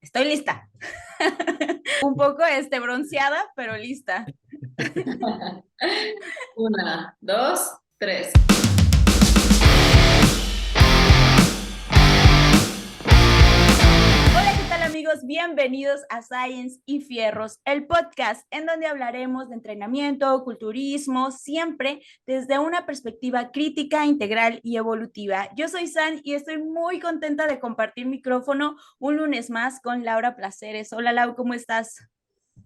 Estoy lista. Un poco bronceada, pero lista. Una, dos, tres. Hola, ¿qué tal amigos? Bienvenidos a Science y Fierros, el podcast en donde hablaremos de entrenamiento, culturismo, siempre desde una perspectiva crítica, integral y evolutiva. Yo soy San y estoy muy contenta de compartir micrófono un lunes más con Laura Placeres. Hola Lau, ¿cómo estás?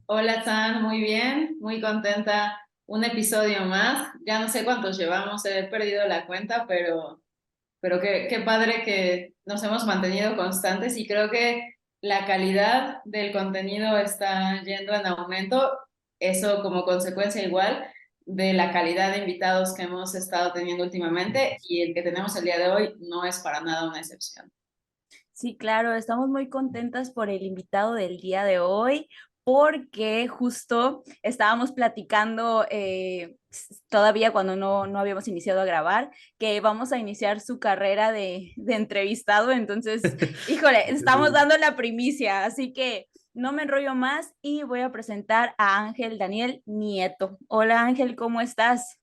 Hola, San, muy bien, muy contenta. Un episodio más. Ya no sé cuántos llevamos, he perdido la cuenta, pero qué padre que nos hemos mantenido constantes y creo que la calidad del contenido está yendo en aumento. Eso como consecuencia igual de la calidad de invitados que hemos estado teniendo últimamente y el que tenemos el día de hoy no es para nada una excepción. Sí, claro, estamos muy contentas por el invitado del día de hoy, porque justo estábamos platicando todavía cuando no habíamos iniciado a grabar, que vamos a iniciar su carrera de entrevistado, entonces, híjole, estamos Sí. dando la primicia, así que no me enrollo más y voy a presentar a Ángel Daniel Nieto. Hola Ángel, ¿cómo estás?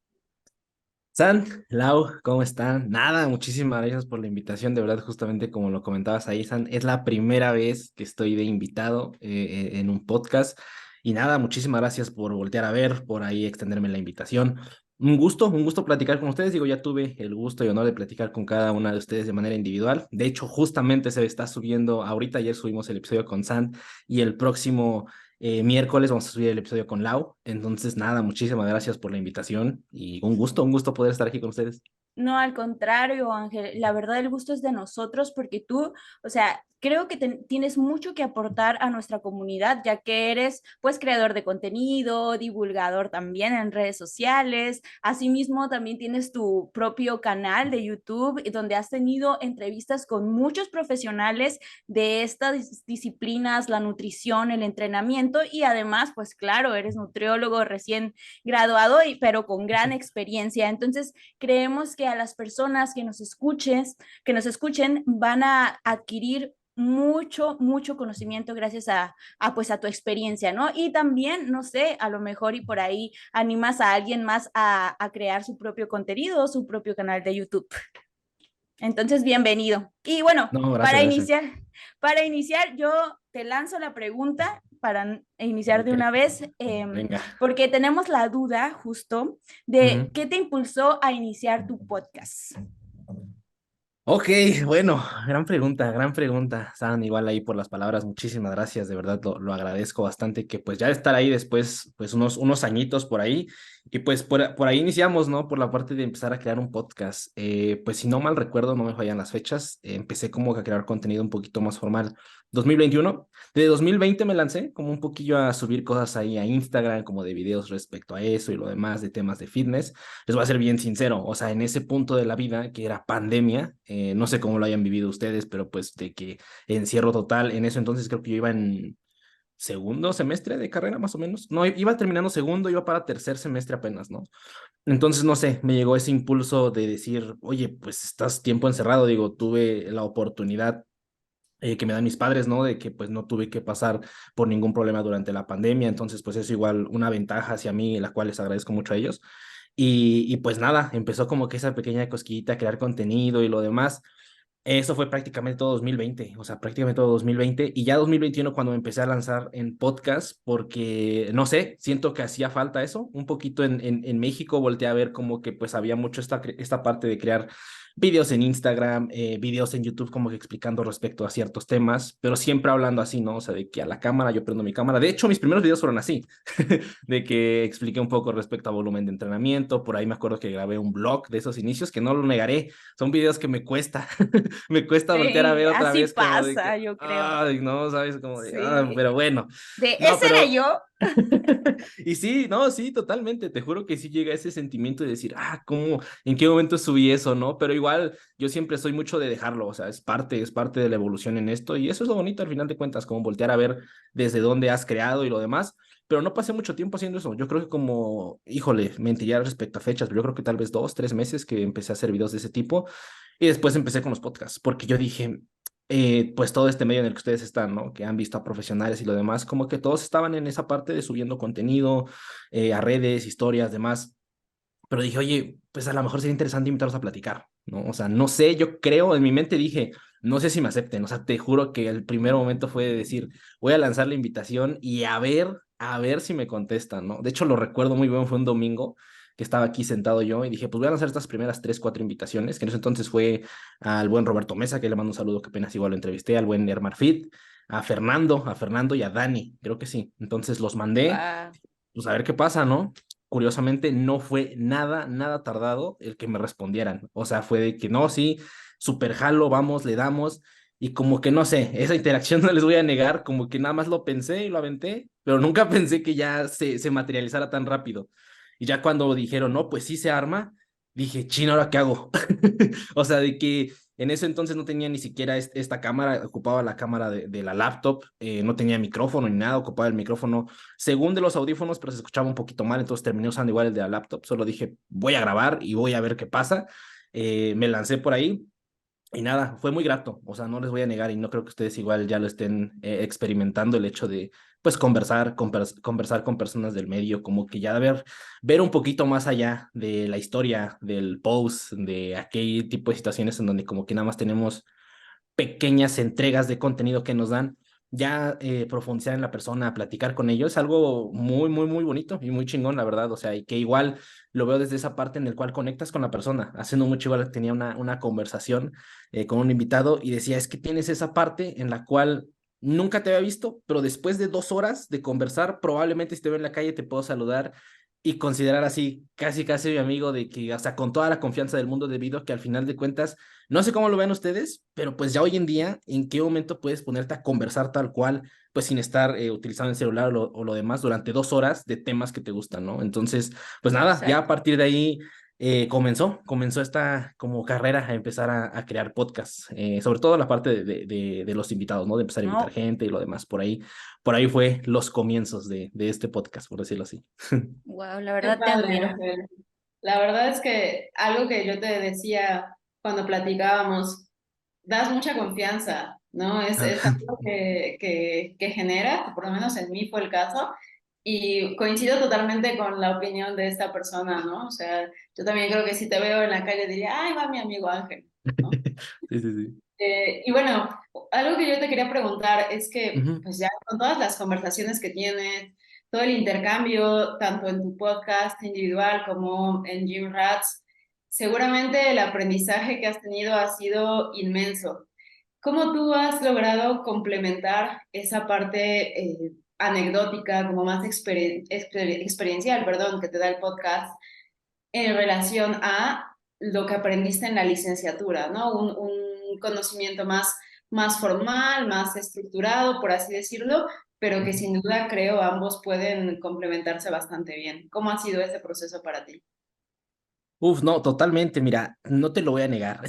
San, Lau, ¿cómo están? Nada, muchísimas gracias por la invitación, de verdad, justamente como lo comentabas ahí, San, es la primera vez que estoy de invitado en un podcast y nada, muchísimas gracias por voltear a ver, por ahí extenderme la invitación. Un gusto platicar con ustedes, digo, ya tuve el gusto y honor de platicar con cada una de ustedes de manera individual, de hecho, justamente se está subiendo, ahorita ayer subimos el episodio con San y el próximo miércoles vamos a subir el episodio con Lau. Entonces, nada, muchísimas gracias por la invitación y un gusto poder estar aquí con ustedes. No, al contrario, Ángel, la verdad el gusto es de nosotros porque tú, o sea, creo que tienes mucho que aportar a nuestra comunidad, ya que eres pues creador de contenido, divulgador también en redes sociales, asimismo también tienes tu propio canal de YouTube donde has tenido entrevistas con muchos profesionales de estas disciplinas, la nutrición, el entrenamiento y además, pues claro, eres nutriólogo recién graduado, pero con gran experiencia. Entonces, creemos que a las personas que nos escuchen van a adquirir mucho conocimiento gracias pues a tu experiencia, ¿no? Y también, no sé, a lo mejor y por ahí animas a alguien más a crear su propio contenido, su propio canal de YouTube. Entonces, bienvenido. Y bueno, No, gracias, para gracias. iniciar, para iniciar, yo te lanzo la pregunta para iniciar de Ok, una vez, venga. porque tenemos la duda justo de Ujú. qué te impulsó a iniciar tu podcast. Ok, bueno, gran pregunta, San, igual ahí por las palabras, muchísimas gracias, de verdad lo agradezco bastante que pues ya estar ahí después, pues unos añitos por ahí, y pues por ahí iniciamos, ¿no? Por la parte de empezar a crear un podcast, pues si no mal recuerdo, no me fallan las fechas, empecé como que a crear contenido un poquito más formal, 2021, de 2020 me lancé como un poquillo a subir cosas ahí a Instagram, como de videos respecto a eso y lo demás de temas de fitness. Les voy a ser bien sincero, o sea, en ese punto de la vida que era pandemia, no sé cómo lo hayan vivido ustedes, pero pues de que encierro total, en eso entonces creo que yo iba en segundo semestre de carrera más o menos, no, iba terminando segundo, iba para tercer semestre apenas, ¿no? Entonces, no sé, me llegó ese impulso de decir, oye, pues estás tiempo encerrado, digo, tuve la oportunidad que me dan mis padres, ¿no? De que pues no tuve que pasar por ningún problema durante la pandemia, entonces pues es igual una ventaja hacia mí, la cual les agradezco mucho a ellos. Y pues nada, empezó como que esa pequeña cosquillita a crear contenido y lo demás. Eso fue prácticamente todo 2020, o sea, prácticamente todo 2020 y ya 2021 cuando me empecé a lanzar en podcast, porque no sé, siento que hacía falta eso, un poquito en México volteé a ver como que pues había mucho esta parte de crear videos en Instagram, videos en YouTube como que explicando respecto a ciertos temas, pero siempre hablando así, ¿no? O sea, de que a la cámara, yo prendo mi cámara. De hecho, mis primeros videos fueron así, de que expliqué un poco respecto a volumen de entrenamiento, por ahí me acuerdo que grabé un blog de esos inicios, que no lo negaré, son videos que me cuesta, me cuesta voltear a Sí, ver otra así vez como de que, pasa, yo creo. ay, no, ¿sabes? Como de, Sí. pero bueno, De no, ese era pero yo. y sí, no, sí, totalmente. Te juro que sí llega ese sentimiento de decir, ¿cómo, en qué momento subí eso, no? Pero igual, yo siempre soy mucho de dejarlo, o sea, es parte de la evolución en esto y eso es lo bonito al final de cuentas, como voltear a ver desde dónde has creado y lo demás. Pero no pasé mucho tiempo haciendo eso. Yo creo que como, híjole, mentiría respecto a fechas, pero yo creo que tal vez 2, 3 meses que empecé a hacer videos de ese tipo y después empecé con los podcasts, porque yo dije, pues todo este medio en el que ustedes están, ¿no? Que han visto a profesionales y lo demás, como que todos estaban en esa parte de subiendo contenido a redes, historias, demás. Pero dije, oye, pues a lo mejor sería interesante invitarlos a platicar, ¿no? O sea, no sé, yo creo, en mi mente dije, no sé si me acepten, o sea, te juro que el primer momento fue de decir, voy a lanzar la invitación y a ver si me contestan, ¿no? De hecho, lo recuerdo muy bien, fue un domingo que estaba aquí sentado yo y dije, pues voy a lanzar estas primeras 3, 4 invitaciones, que en ese entonces fue al buen Roberto Mesa, que le mando un saludo, que apenas igual lo entrevisté, al buen Ermar Fit, a Fernando y a Dani, creo que sí. Entonces los mandé, Guau. pues a ver qué pasa, ¿no? Curiosamente, no fue nada tardado el que me respondieran. O sea, fue de que no, sí, super jalo, vamos, le damos. Y como que no sé, esa interacción no les voy a negar, como que nada más lo pensé y lo aventé, pero nunca pensé que ya se materializara tan rápido. Y ya cuando dijeron, no, pues sí se arma, dije, chino, ¿ahora qué hago? O sea, de que en ese entonces no tenía ni siquiera esta cámara, ocupaba la cámara de la laptop, no tenía micrófono ni nada, ocupaba el micrófono según de los audífonos, pero se escuchaba un poquito mal, entonces terminé usando igual el de la laptop. Solo dije, voy a grabar y voy a ver qué pasa. Me lancé por ahí y nada, fue muy grato. O sea, no les voy a negar y no creo que ustedes igual ya lo estén experimentando el hecho de, pues, conversar con personas del medio, como que ya ver un poquito más allá de la historia, del post, de aquel tipo de situaciones en donde como que nada más tenemos pequeñas entregas de contenido que nos dan, ya profundizar en la persona, platicar con ellos, es algo muy bonito y muy chingón, la verdad. O sea, y que igual lo veo desde esa parte en el cual conectas con la persona. Haciendo mucho igual tenía una conversación con un invitado y decía, es que tienes esa parte en la cual nunca te había visto, pero después de 2 horas de conversar, probablemente si te veo en la calle te puedo saludar y considerar así casi mi amigo de que, o sea, con toda la confianza del mundo debido a que al final de cuentas no sé cómo lo ven ustedes, pero pues ya hoy en día, ¿en qué momento puedes ponerte a conversar tal cual, pues sin estar utilizando el celular o lo demás durante 2 horas de temas que te gustan, ¿no? Entonces, pues nada, ya a Exacto. partir de ahí comenzó esta como carrera a empezar a crear podcasts, sobre todo la parte de los invitados, ¿no? De empezar a invitar No, gente y lo demás, por ahí fue los comienzos de este podcast, por decirlo así. wow, la Qué verdad te padre, admiro. Ángel. La verdad es que algo que yo te decía cuando platicábamos, das mucha confianza, ¿no? Es Ah, algo que genera, que por lo menos en mí fue el caso, y coincido totalmente con la opinión de esta persona, ¿no? O sea, yo también creo que si te veo en la calle diría, ay, va mi amigo Ángel, ¿no? sí. Y bueno, algo que yo te quería preguntar es que, Ujú. pues ya con todas las conversaciones que tienes, todo el intercambio, tanto en tu podcast individual como en Gym Rats, seguramente el aprendizaje que has tenido ha sido inmenso. ¿Cómo tú has logrado complementar esa parte anecdótica, como más experiencial, perdón, que te da el podcast en relación a lo que aprendiste en la licenciatura, ¿no? Un conocimiento más formal, más estructurado, por así decirlo, pero que sin duda creo ambos pueden complementarse bastante bien. ¿Cómo ha sido ese proceso para ti? Uf, no, totalmente, mira, no te lo voy a negar.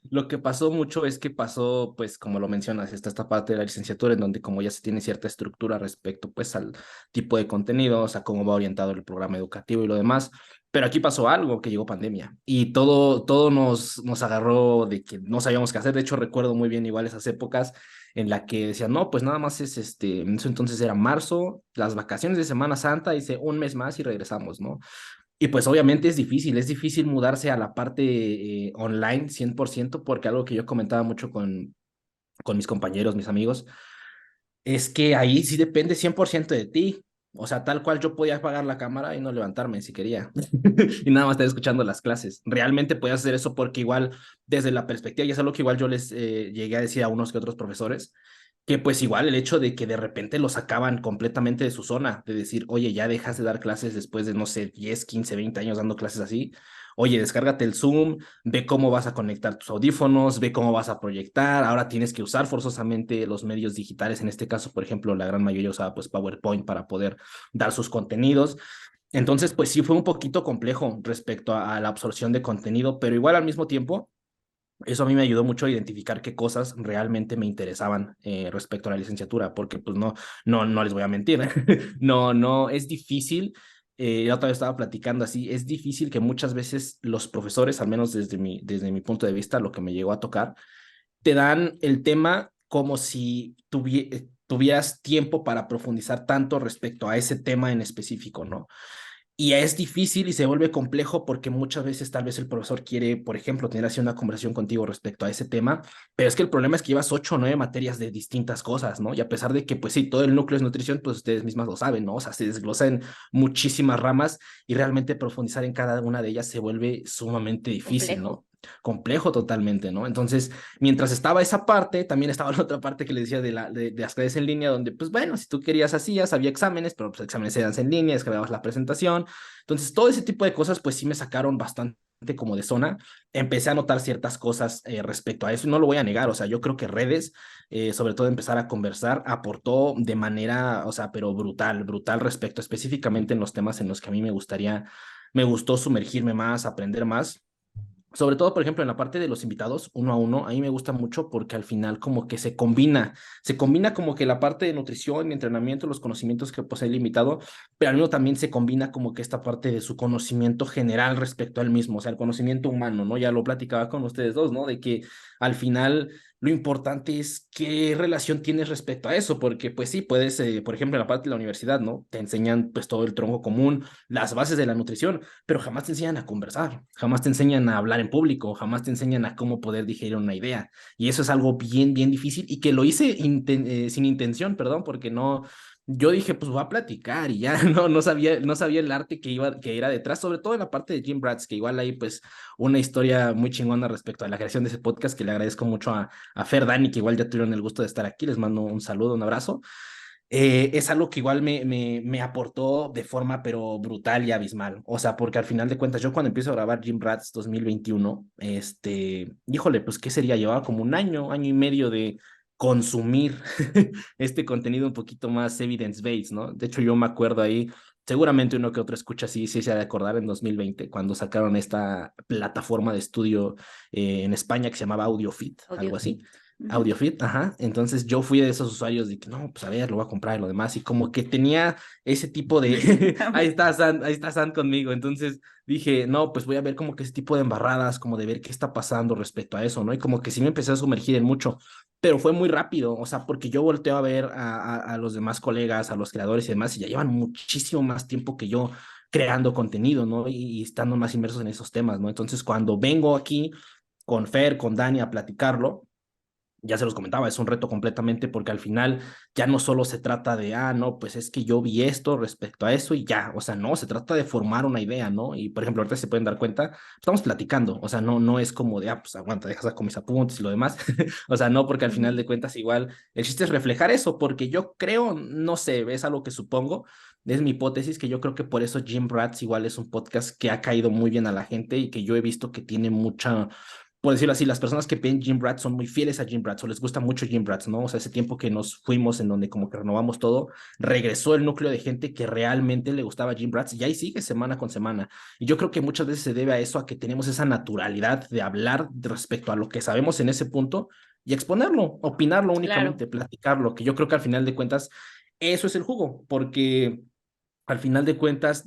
Lo que pasó mucho es que pasó, pues, como lo mencionas, está esta parte de la licenciatura en donde como ya se tiene cierta estructura respecto, pues, al tipo de contenidos, a cómo va orientado el programa educativo y lo demás. Pero aquí pasó algo, que llegó pandemia y todo nos agarró de que no sabíamos qué hacer. De hecho, recuerdo muy bien igual esas épocas en la que decían, no, pues nada más es en ese entonces era marzo, las vacaciones de Semana Santa, hice un mes más y regresamos, ¿no? Y pues obviamente es difícil mudarse a la parte online 100% porque algo que yo comentaba mucho con mis compañeros, mis amigos, es que ahí sí depende 100% de ti. O sea, tal cual yo podía apagar la cámara y no levantarme si quería. Y nada más estar escuchando las clases. Realmente podías hacer eso porque igual desde la perspectiva, y es algo que igual yo les llegué a decir a unos que otros profesores, que pues igual el hecho de que de repente lo sacaban completamente de su zona, de decir, oye, ya dejas de dar clases después de, no sé, 10 15 20 años dando clases así. Oye, descárgate el Zoom, ve cómo vas a conectar tus audífonos, ve cómo vas a proyectar. Ahora tienes que usar forzosamente los medios digitales. En este caso, por ejemplo, la gran mayoría usaba pues PowerPoint para poder dar sus contenidos. Entonces, pues sí fue un poquito complejo respecto a la absorción de contenido, pero igual al mismo tiempo eso a mí me ayudó mucho a identificar qué cosas realmente me interesaban respecto a la licenciatura, porque pues no les voy a mentir, no, es difícil, la otra vez estaba platicando así, es difícil que muchas veces los profesores, al menos desde mi punto de vista, lo que me llegó a tocar, te dan el tema como si tuvieras tiempo para profundizar tanto respecto a ese tema en específico, ¿no? Y es difícil y se vuelve complejo porque muchas veces tal vez el profesor quiere, por ejemplo, tener así una conversación contigo respecto a ese tema, pero es que el problema es que llevas 8 o 9 materias de distintas cosas, ¿no? Y a pesar de que, pues sí, todo el núcleo es nutrición, pues ustedes mismas lo saben, ¿no? O sea, se desglosan muchísimas ramas y realmente profundizar en cada una de ellas se vuelve sumamente difícil, Complejo. ¿no? Complejo totalmente, ¿no? Entonces, mientras estaba esa parte, también estaba la otra parte que les decía de las clases en línea, donde, pues bueno, si tú querías hacías, había exámenes, pero pues exámenes se dan en línea, descargabas la presentación. Entonces, todo ese tipo de cosas, pues sí me sacaron bastante como de zona. Empecé a notar ciertas cosas respecto a eso, y no lo voy a negar, o sea, yo creo que redes, sobre todo empezar a conversar, aportó de manera, o sea, pero brutal, brutal respecto específicamente en los temas en los que a mí me gustó sumergirme más, aprender más. Sobre todo, por ejemplo, en la parte de los invitados, uno a uno, a mí me gusta mucho porque al final como que se combina como que la parte de nutrición y entrenamiento, los conocimientos que posee el invitado, pero al mismo también se combina como que esta parte de su conocimiento general respecto al mismo, o sea, el conocimiento humano, ¿no? Ya lo platicaba con ustedes dos, ¿no? De que al final lo importante es qué relación tienes respecto a eso, porque pues sí, puedes, por ejemplo, en la parte de la universidad, ¿no? Te enseñan pues todo el tronco común, las bases de la nutrición, pero jamás te enseñan a conversar, jamás te enseñan a hablar en público, jamás te enseñan a cómo poder digerir una idea. Y eso es algo bien, bien difícil y que lo hice sin intención, perdón, porque no, yo dije, pues voy a platicar y ya no sabía el arte que era detrás, sobre todo en la parte de Jim Bratz, que igual hay pues una historia muy chingona respecto a la creación de ese podcast, que le agradezco mucho a Fer Dani, que igual ya tuvieron el gusto de estar aquí, les mando un saludo, un abrazo. Es algo que igual me aportó de forma pero brutal y abismal. O sea, porque al final de cuentas, yo cuando empiezo a grabar Gym Rats 2021, híjole, pues ¿qué sería? Llevaba como un año, año y medio de consumir este contenido un poquito más evidence-based, ¿no? De hecho, yo me acuerdo ahí, seguramente uno que otro escucha sí se ha de acordar en 2020, cuando sacaron esta plataforma de estudio en España que se llamaba AudioFit, algo así. AudioFit. Ujú. AudioFit, ajá. Entonces yo fui de esos usuarios de que no, pues a ver, lo voy a comprar y lo demás. Y como que tenía ese tipo de. Ahí está San conmigo. Entonces dije, no, pues voy a ver como que ese tipo de embarradas, como de ver qué está pasando respecto a eso, ¿no? Y como que sí me empecé a sumergir en mucho, pero fue muy rápido, o sea, porque yo volteo a ver a los demás colegas, a los creadores y demás, y ya llevan muchísimo más tiempo que yo creando contenido, ¿no? Y estando más inmersos en esos temas, ¿no? Entonces cuando vengo aquí con Fer, con Dani a platicarlo, ya se los comentaba, es un reto completamente porque al final ya no solo se trata de, no, pues es que yo vi esto respecto a eso y ya, o sea, no, se trata de formar una idea, ¿no? Y por ejemplo, ahorita se pueden dar cuenta, estamos platicando, o sea, no es como de, pues aguanta, dejas con mis apuntes y lo demás, o sea, no, porque al final Ujú. de cuentas igual el chiste es reflejar eso, porque yo creo, no sé, es algo que supongo, es mi hipótesis, que yo creo que por eso Jim Rats igual es un podcast que ha caído muy bien a la gente y que yo he visto que tiene mucha, por decirlo así, las personas que ven Gym Rats son muy fieles a Gym Rats o les gusta mucho Gym Rats, ¿no? O sea, ese tiempo que nos fuimos en donde como que renovamos todo, regresó el núcleo de gente que realmente le gustaba Gym Rats y ahí sigue semana con semana. Y yo creo que muchas veces se debe a eso, a que tenemos esa naturalidad de hablar respecto a lo que sabemos en ese punto y exponerlo, opinarlo Claro. únicamente, platicarlo, que yo creo que al final de cuentas eso es el jugo, porque al final de cuentas,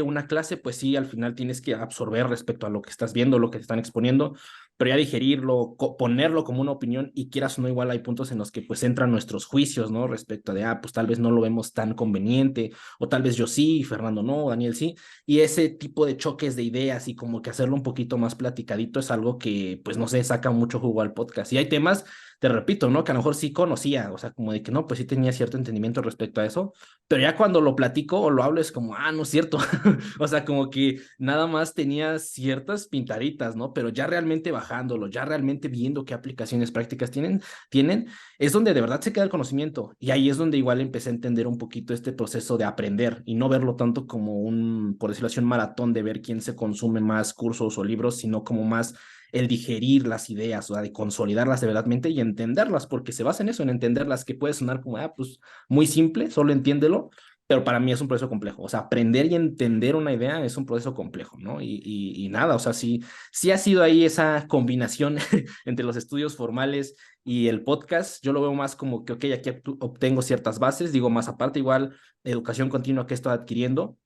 una clase, pues sí, al final tienes que absorber respecto a lo que estás viendo, lo que te están exponiendo, pero ya digerirlo, ponerlo como una opinión y quieras o no, igual hay puntos en los que pues entran nuestros juicios, ¿no? Respecto de, pues tal vez no lo vemos tan conveniente, o tal vez yo sí, Fernando no, Daniel sí, y ese tipo de choques de ideas y como que hacerlo un poquito más platicadito es algo que, pues no sé, saca mucho jugo al podcast. Y hay temas, te repito, ¿no? Que a lo mejor sí conocía, o sea, como de que no, pues sí tenía cierto entendimiento respecto a eso, pero ya cuando lo platico o lo hablo es como, no es cierto. O sea, como que nada más tenía ciertas pintaditas, ¿no? Pero ya realmente bajándolo, ya realmente viendo qué aplicaciones prácticas tienen, es donde de verdad se queda el conocimiento. Y ahí es donde igual empecé a entender un poquito este proceso de aprender y no verlo tanto como por decirlo así, un maratón de ver quién se consume más cursos o libros, sino como más el digerir las ideas, o sea, de consolidarlas de verdadmente y entenderlas, porque se basa en eso, en entenderlas, que puede sonar como, pues muy simple, solo entiéndelo, pero para mí es un proceso complejo. O sea, aprender y entender una idea es un proceso complejo, ¿no? Y nada, o sea, sí ha sido ahí esa combinación entre los estudios formales y el podcast. Yo lo veo más como que, ok, aquí obtengo ciertas bases, digo, más aparte, igual, educación continua que estoy adquiriendo.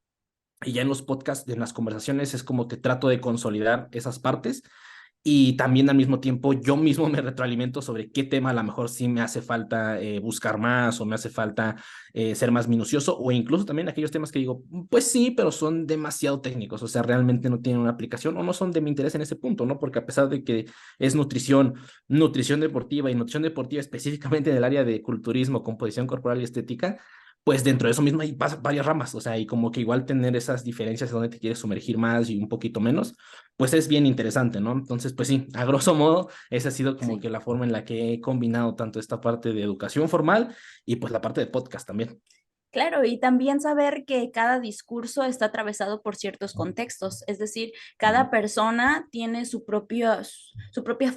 Y ya en los podcasts, en las conversaciones, es como que trato de consolidar esas partes y también al mismo tiempo yo mismo me retroalimento sobre qué tema a lo mejor sí me hace falta buscar más o me hace falta ser más minucioso o incluso también aquellos temas que digo, pues sí, pero son demasiado técnicos, o sea, realmente no tienen una aplicación o no son de mi interés en ese punto, ¿no? Porque a pesar de que es nutrición, nutrición deportiva y nutrición deportiva específicamente en el área de culturismo, composición corporal y estética, pues dentro de eso mismo hay varias ramas, o sea, y como que igual tener esas diferencias de donde te quieres sumergir más y un poquito menos pues es bien interesante, ¿no? Entonces, pues sí, a grosso modo, esa ha sido como Sí. que la forma en la que he combinado tanto esta parte de educación formal y pues la parte de podcast también. Claro, y también saber que cada discurso está atravesado por ciertos contextos, es decir, Ujú. cada persona tiene su propia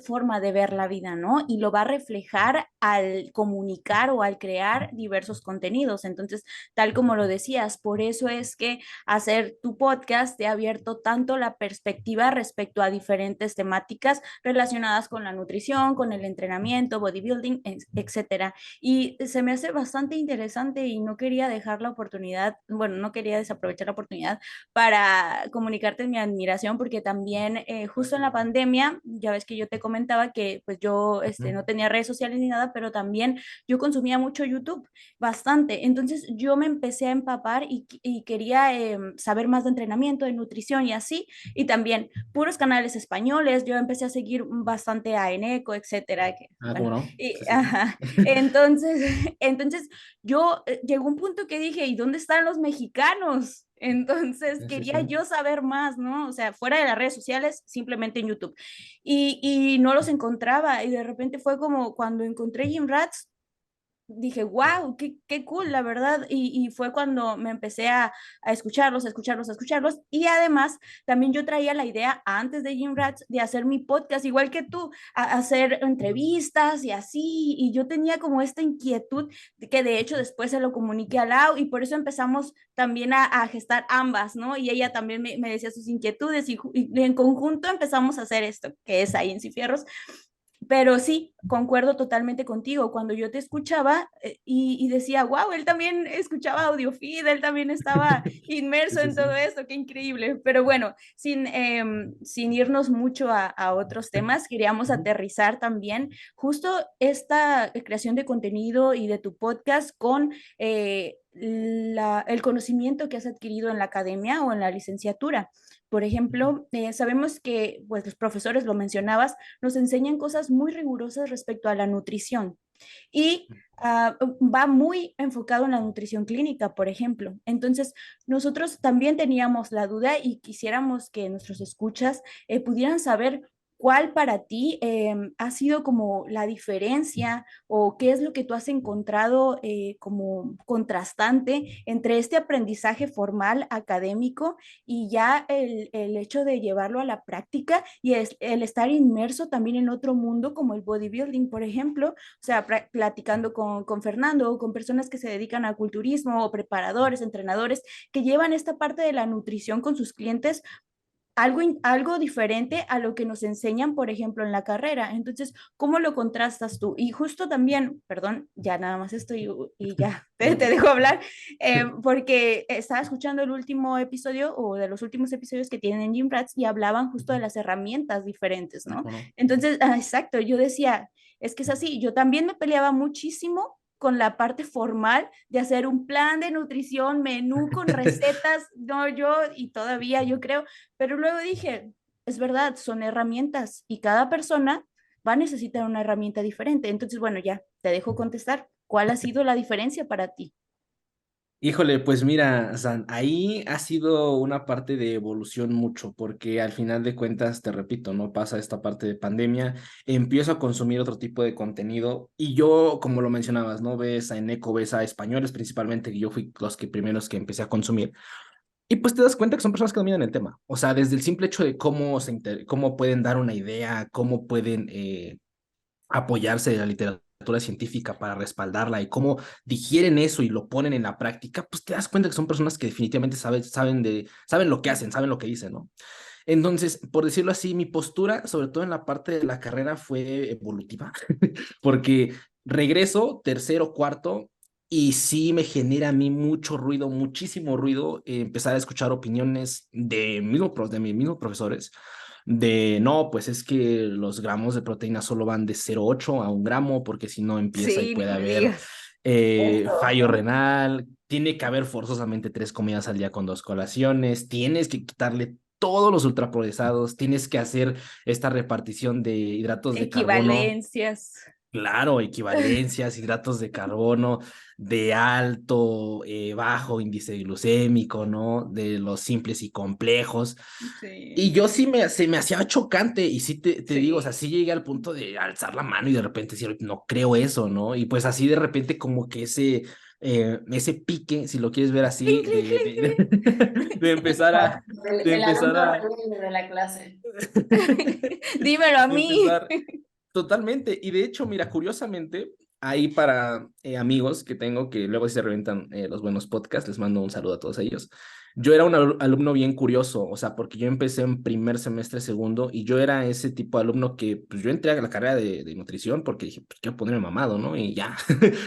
forma de ver la vida, ¿no? Y lo va a reflejar al comunicar o al crear diversos contenidos. Entonces, tal como lo decías, por eso es que hacer tu podcast te ha abierto tanto la perspectiva respecto a diferentes temáticas relacionadas con la nutrición, con el entrenamiento, bodybuilding, etcétera. Y se me hace bastante interesante y no quería dejar la oportunidad, bueno, no quería desaprovechar la oportunidad para comunicarte mi admiración, porque también justo en la pandemia, ya ves que yo te comentaba que pues yo Ujú. no tenía redes sociales ni nada, pero también yo consumía mucho YouTube, bastante. Entonces yo me empecé a empapar y quería saber más de entrenamiento, de nutrición y así, y también puros canales españoles, yo empecé a seguir bastante a Eneco, etcétera, que, Ah, bueno, ¿cómo no? y, Sí, sí, sí. ajá, entonces, entonces yo llegó un punto que dije, ¿y dónde están los mexicanos? Entonces Sí, sí, quería sí. yo saber más, ¿no? O sea, fuera de las redes sociales, simplemente en YouTube. Y no los encontraba y de repente fue como cuando encontré Gym Rats, dije, wow, qué cool, la verdad. Y fue cuando me empecé a escucharlos, a escucharlos, a escucharlos. Y además, también yo traía la idea antes de Gym Rats de hacer mi podcast, igual que tú, a hacer entrevistas y así. Y yo tenía como esta inquietud que de hecho después se lo comuniqué a Lau y por eso empezamos también a gestar ambas, ¿no? Y ella también me decía sus inquietudes y en conjunto empezamos a hacer esto, que es ahí en Cifierros. Pero sí, concuerdo totalmente contigo. Cuando yo te escuchaba y decía, wow, él también escuchaba audiofeed, él también estaba Sí, inmerso sí, en todo sí. esto, qué increíble. Pero bueno, sin irnos mucho a otros temas, queríamos Ujú. aterrizar también justo esta creación de contenido y de tu podcast con el conocimiento que has adquirido en la academia o en la licenciatura. Por ejemplo, sabemos que, pues los profesores, lo mencionabas, nos enseñan cosas muy rigurosas respecto a la nutrición y va muy enfocado en la nutrición clínica, por ejemplo. Entonces, nosotros también teníamos la duda y quisiéramos que nuestros escuchas pudieran saber cuál para ti ha sido como la diferencia o qué es lo que tú has encontrado como contrastante entre este aprendizaje formal académico y ya el hecho de llevarlo a la práctica y el estar inmerso también en otro mundo como el bodybuilding, por ejemplo, o sea, platicando con Fernando o con personas que se dedican al culturismo o preparadores, entrenadores que llevan esta parte de la nutrición con sus clientes, algo diferente a lo que nos enseñan, por ejemplo, en la carrera. Entonces, ¿cómo lo contrastas tú? Y justo también, perdón, ya nada más estoy y ya te dejo hablar, porque estaba escuchando el último episodio o de los últimos episodios que tienen en Gym Rats y hablaban justo de las herramientas diferentes, Ah, ¿no? ¿cómo no? Entonces, exacto, yo decía, es que es así, yo también me peleaba muchísimo con la parte formal de hacer un plan de nutrición, menú con recetas, no yo y todavía yo creo, pero luego dije, es verdad, son herramientas y cada persona va a necesitar una herramienta diferente. Entonces, bueno, ya, te dejo contestar. ¿Cuál ha sido la diferencia para ti? Híjole, pues mira, San, ahí ha sido una parte de evolución mucho, porque al final de cuentas, te repito, no pasa esta parte de pandemia, empiezo a consumir otro tipo de contenido y yo, como lo mencionabas, ¿no? Ves a Eneco, ves a españoles principalmente, que yo fui los que primeros que empecé a consumir. Y pues te das cuenta que son personas que dominan el tema. O sea, desde el simple hecho de cómo pueden dar una idea, cómo pueden apoyarse de la literatura científica para respaldarla y cómo digieren eso y lo ponen en la práctica, pues te das cuenta que son personas que definitivamente saben lo que hacen, saben lo que dicen, ¿no? Entonces, por decirlo así, mi postura, sobre todo en la parte de la carrera, fue evolutiva, porque regreso tercero, cuarto, y sí me genera a mí mucho ruido, muchísimo ruido, empezar a escuchar opiniones de mis mismos profesores, no, pues es que los gramos de proteína solo van de 0,8 a 1 gramo, porque si no empieza y Sí, ni puede me haber digas. fallo Eso. renal, tiene que haber forzosamente 3 comidas al día con 2 colaciones, tienes que quitarle todos los ultraprocesados, tienes que hacer esta repartición de hidratos de carbono. Equivalencias. Claro, equivalencias, hidratos de carbono de alto, bajo índice glucémico, ¿no? De los simples y complejos. Y Sí, yo sí se me hacía chocante y sí te digo, o sea, sí. sí llegué al punto de alzar la mano y de repente decir, no creo eso, ¿no? Y pues así de repente como que ese pique, si lo quieres ver Clink, así, clink, clink, de empezar a, de El empezar alumno a, rebelde de la clase. clink. Dímelo a de mí. empezar totalmente. Y de hecho, mira, curiosamente, ahí para amigos que tengo que luego sí se reventan los buenos podcasts, les mando un saludo a todos ellos. Yo era un alumno bien curioso, o sea, porque yo empecé en primer semestre, segundo, y yo era ese tipo de alumno que, pues yo entré a la carrera de nutrición porque dije, pues quiero ponerme mamado, ¿no? Y ya.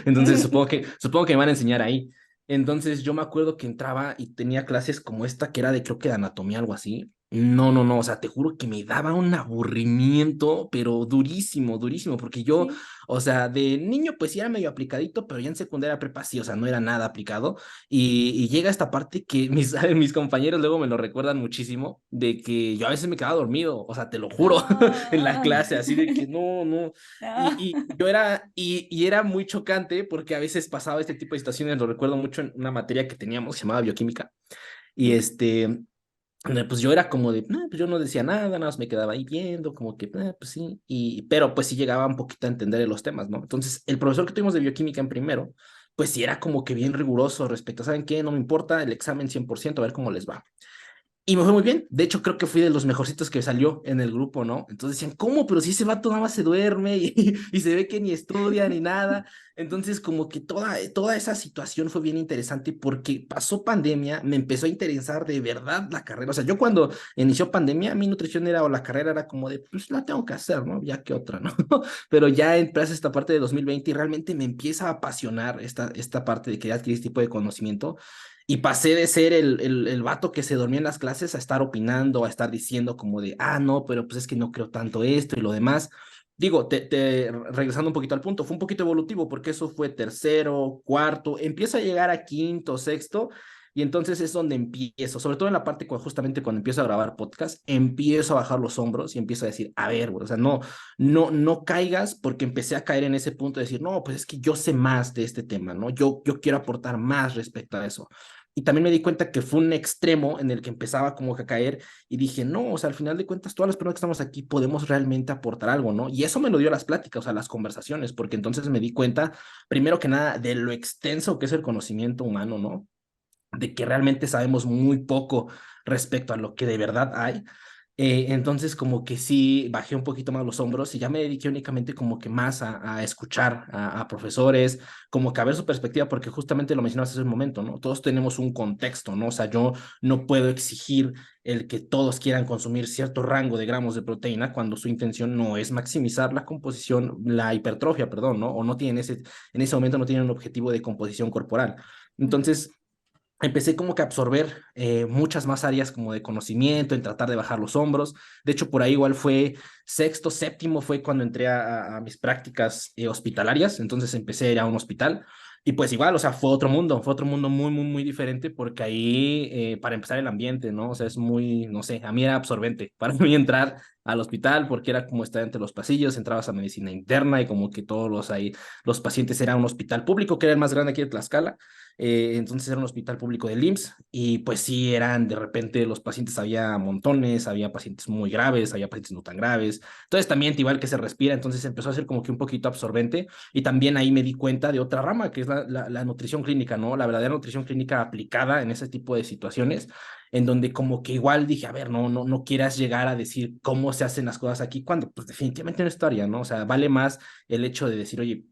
Entonces supongo que me van a enseñar ahí. Entonces yo me acuerdo que entraba y tenía clases como esta que era de creo que de anatomía, algo así. No, no, no, o sea, te juro que me daba un aburrimiento, pero durísimo, durísimo, porque yo, Sí. o sea, de niño pues sí era medio aplicadito, pero ya en secundaria prepa sí, o sea, no era nada aplicado. Y llega esta parte que mis compañeros luego me lo recuerdan muchísimo, de que yo a veces me quedaba dormido, o sea, te lo juro, en la Ah, clase, así de que no, no. ah. Y era muy chocante porque a veces pasaba este tipo de situaciones, lo recuerdo mucho en una materia que teníamos que se llamaba bioquímica. Y pues yo era como de, "No, pues yo no decía nada, nada más me quedaba ahí viendo, como que, pues sí, pero pues sí llegaba un poquito a entender los temas, ¿no? Entonces, el profesor que tuvimos de bioquímica en primero, pues sí era como que bien riguroso respecto, ¿saben qué? No me importa el examen 100%, a ver cómo les va. Y me fue muy bien. De hecho, creo que fui de los mejorcitos que salió en el grupo, ¿no? Entonces decían, ¿cómo? Pero si ese vato nada más se duerme y se ve que ni estudia ni nada. Entonces, como que toda esa situación fue bien interesante porque pasó pandemia, me empezó a interesar de verdad la carrera. O sea, yo cuando inició pandemia, mi nutrición era o la carrera era como de, pues la tengo que hacer, ¿no? Ya que otra, ¿no? Pero ya empieza esta parte de 2020 y realmente me empieza a apasionar esta parte de querer adquirir este tipo de conocimiento. Y pasé de ser el vato que se dormía en las clases a estar opinando, a estar diciendo como de, no, pero pues es que no creo tanto esto y lo demás. Digo, regresando un poquito al punto, fue un poquito evolutivo porque eso fue tercero, cuarto, empieza a llegar a quinto, sexto, y entonces es donde empiezo, sobre todo en la parte justamente cuando empiezo a grabar podcast, empiezo a bajar los hombros y empiezo a decir, a ver, güey, o sea, no caigas porque empecé a caer en ese punto de decir, no, pues es que yo sé más de este tema, ¿no? Yo quiero aportar más respecto a eso. Y también me di cuenta que fue un extremo en el que empezaba como que a caer y dije, no, o sea, al final de cuentas, todas las personas que estamos aquí podemos realmente aportar algo, ¿no? Y eso me lo dio las pláticas, o sea, las conversaciones, porque entonces me di cuenta, primero que nada, de lo extenso que es el conocimiento humano, ¿no? De que realmente sabemos muy poco respecto a lo que de verdad hay. Entonces como que sí bajé un poquito más los hombros y ya me dediqué únicamente como que más a escuchar a profesores, como que a ver su perspectiva, porque justamente lo mencionabas hace un momento, ¿no? Todos tenemos un contexto, ¿no? O sea, yo no puedo exigir el que todos quieran consumir cierto rango de gramos de proteína cuando su intención no es maximizar la composición, la hipertrofia, perdón, ¿no? O no tienen en ese momento no tienen un objetivo de composición corporal. Entonces, empecé como que a absorber muchas más áreas como de conocimiento, en tratar de bajar los hombros. De hecho, por ahí igual fue sexto, séptimo, fue cuando entré a mis prácticas hospitalarias. Entonces empecé a ir a un hospital y pues igual, o sea, fue otro mundo muy, muy, muy diferente porque ahí, para empezar el ambiente, ¿no? O sea, es muy, no sé, a mí era absorbente para mí entrar al hospital porque era como estar entre los pasillos, entrabas a medicina interna y como que todos los pacientes eran un hospital público que era el más grande aquí de Tlaxcala. Entonces era un hospital público del IMSS y pues sí, eran de repente los pacientes, había montones, había pacientes muy graves, había pacientes no tan graves. Entonces también igual que se respira, entonces empezó a ser como que un poquito absorbente y también ahí me di cuenta de otra rama que es la nutrición clínica, ¿no? La verdadera nutrición clínica aplicada en ese tipo de situaciones en donde como que igual dije, a ver, no quieras llegar a decir cómo se hacen las cosas aquí, cuando pues definitivamente no es historia, ¿no? O sea, vale más el hecho de decir, oye,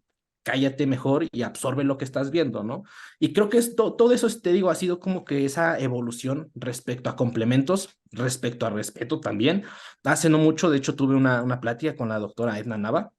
cállate mejor y absorbe lo que estás viendo, ¿no? Y creo que todo eso, te digo, ha sido como que esa evolución respecto a complementos, respecto a respeto también. Hace no mucho, de hecho, tuve una plática con la doctora Edna Nava,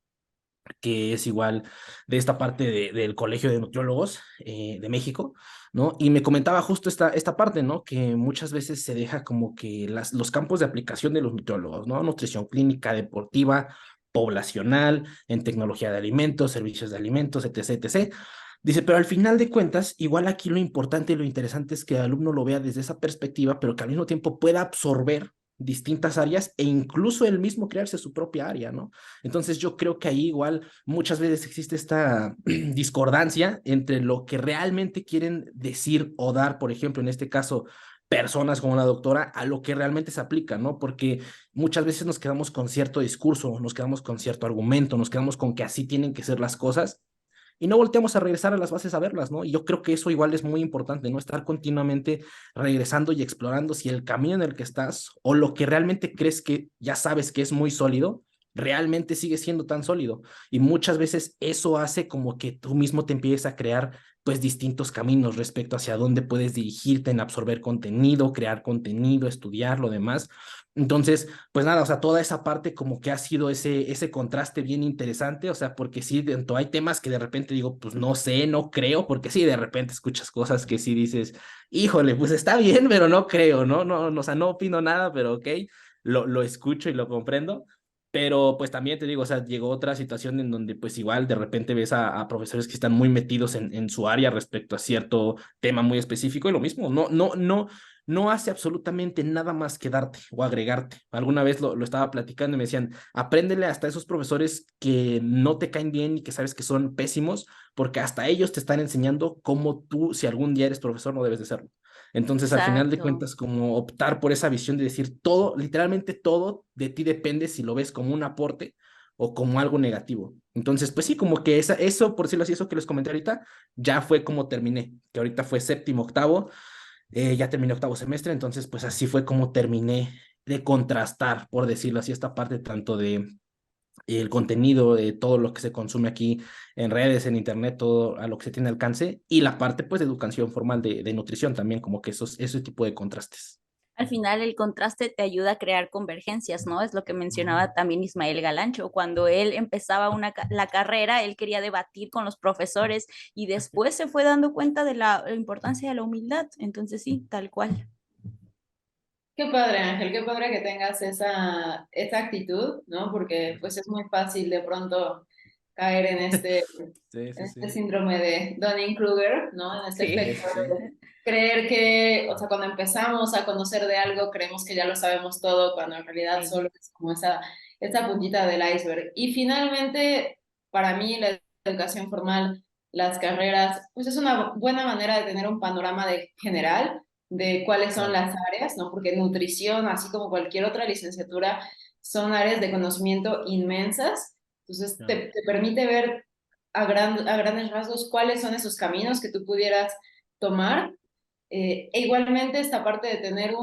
que es igual de esta parte del Colegio de Nutriólogos de México, ¿no? Y me comentaba justo esta parte, ¿no? Que muchas veces se deja como que los campos de aplicación de los nutriólogos, ¿no? Nutrición clínica, deportiva, poblacional, en tecnología de alimentos, servicios de alimentos, etc., etc. Dice, pero al final de cuentas, igual aquí lo importante y lo interesante es que el alumno lo vea desde esa perspectiva, pero que al mismo tiempo pueda absorber distintas áreas e incluso él mismo crearse su propia área, ¿no? Entonces yo creo que ahí igual muchas veces existe esta discordancia entre lo que realmente quieren decir o dar, por ejemplo, en este caso, personas como la doctora, a lo que realmente se aplica, ¿no? Porque muchas veces nos quedamos con cierto discurso, nos quedamos con cierto argumento, nos quedamos con que así tienen que ser las cosas y no volteamos a regresar a las bases a verlas, ¿no? Y yo creo que eso igual es muy importante, ¿no? Estar continuamente regresando y explorando si el camino en el que estás o lo que realmente crees que ya sabes que es muy sólido, realmente sigue siendo tan sólido. Y muchas veces eso hace como que tú mismo te empieces a crear pues distintos caminos respecto hacia dónde puedes dirigirte en absorber contenido, crear contenido, estudiar, lo demás. Entonces, pues nada, o sea, toda esa parte como que ha sido ese contraste bien interesante, o sea, porque sí, dentro hay temas que de repente digo, pues no sé, no creo, porque sí, de repente escuchas cosas que sí dices, híjole, pues está bien, pero no creo, ¿no? No, no, o sea, no opino nada, pero ok, lo escucho y lo comprendo. Pero pues también te digo, o sea, llegó otra situación en donde pues igual de repente ves a profesores que están muy metidos en su área respecto a cierto tema muy específico y lo mismo, no hace absolutamente nada más que darte o agregarte. Alguna vez lo estaba platicando y me decían, apréndele hasta esos profesores que no te caen bien y que sabes que son pésimos, porque hasta ellos te están enseñando cómo tú, si algún día eres profesor, no debes de serlo. Entonces, al final de Exacto. cuentas, como optar por esa visión de decir todo, literalmente todo de ti depende si lo ves como un aporte o como algo negativo. Entonces, pues sí, como que eso, por decirlo así, eso que les comenté ahorita, ya fue como terminé, que ahorita fue séptimo, octavo, ya terminé octavo semestre, entonces pues así fue como terminé de contrastar, por decirlo así, esta parte tanto de el contenido, de todo lo que se consume aquí en redes, en internet, todo a lo que se tiene alcance, y la parte pues de educación formal de nutrición también, como que ese tipo de contrastes. Al final el contraste te ayuda a crear convergencias, ¿no? Es lo que mencionaba también Ismael Galancho. Cuando él empezaba la carrera, él quería debatir con los profesores y después se fue dando cuenta de la importancia de la humildad. Entonces sí, tal cual. Qué padre, Ángel, qué padre que tengas esa actitud, ¿no? Porque pues es muy fácil de pronto caer Sí, en sí, este sí. síndrome de Dunning-Kruger, ¿no? En este Sí. Sí, efecto sí, sí. de creer que, o sea, cuando empezamos a conocer de algo, creemos que ya lo sabemos todo, cuando en realidad Sí. solo es como esa puntita del iceberg. Y finalmente, para mí, la educación formal, las carreras, pues es una buena manera de tener un panorama general de cuáles son Claro. las áreas, ¿no? Porque nutrición, así como cualquier otra licenciatura, son áreas de conocimiento inmensas. Entonces, Claro. te permite ver a grandes rasgos cuáles son esos caminos que tú pudieras tomar. E igualmente esta parte de tener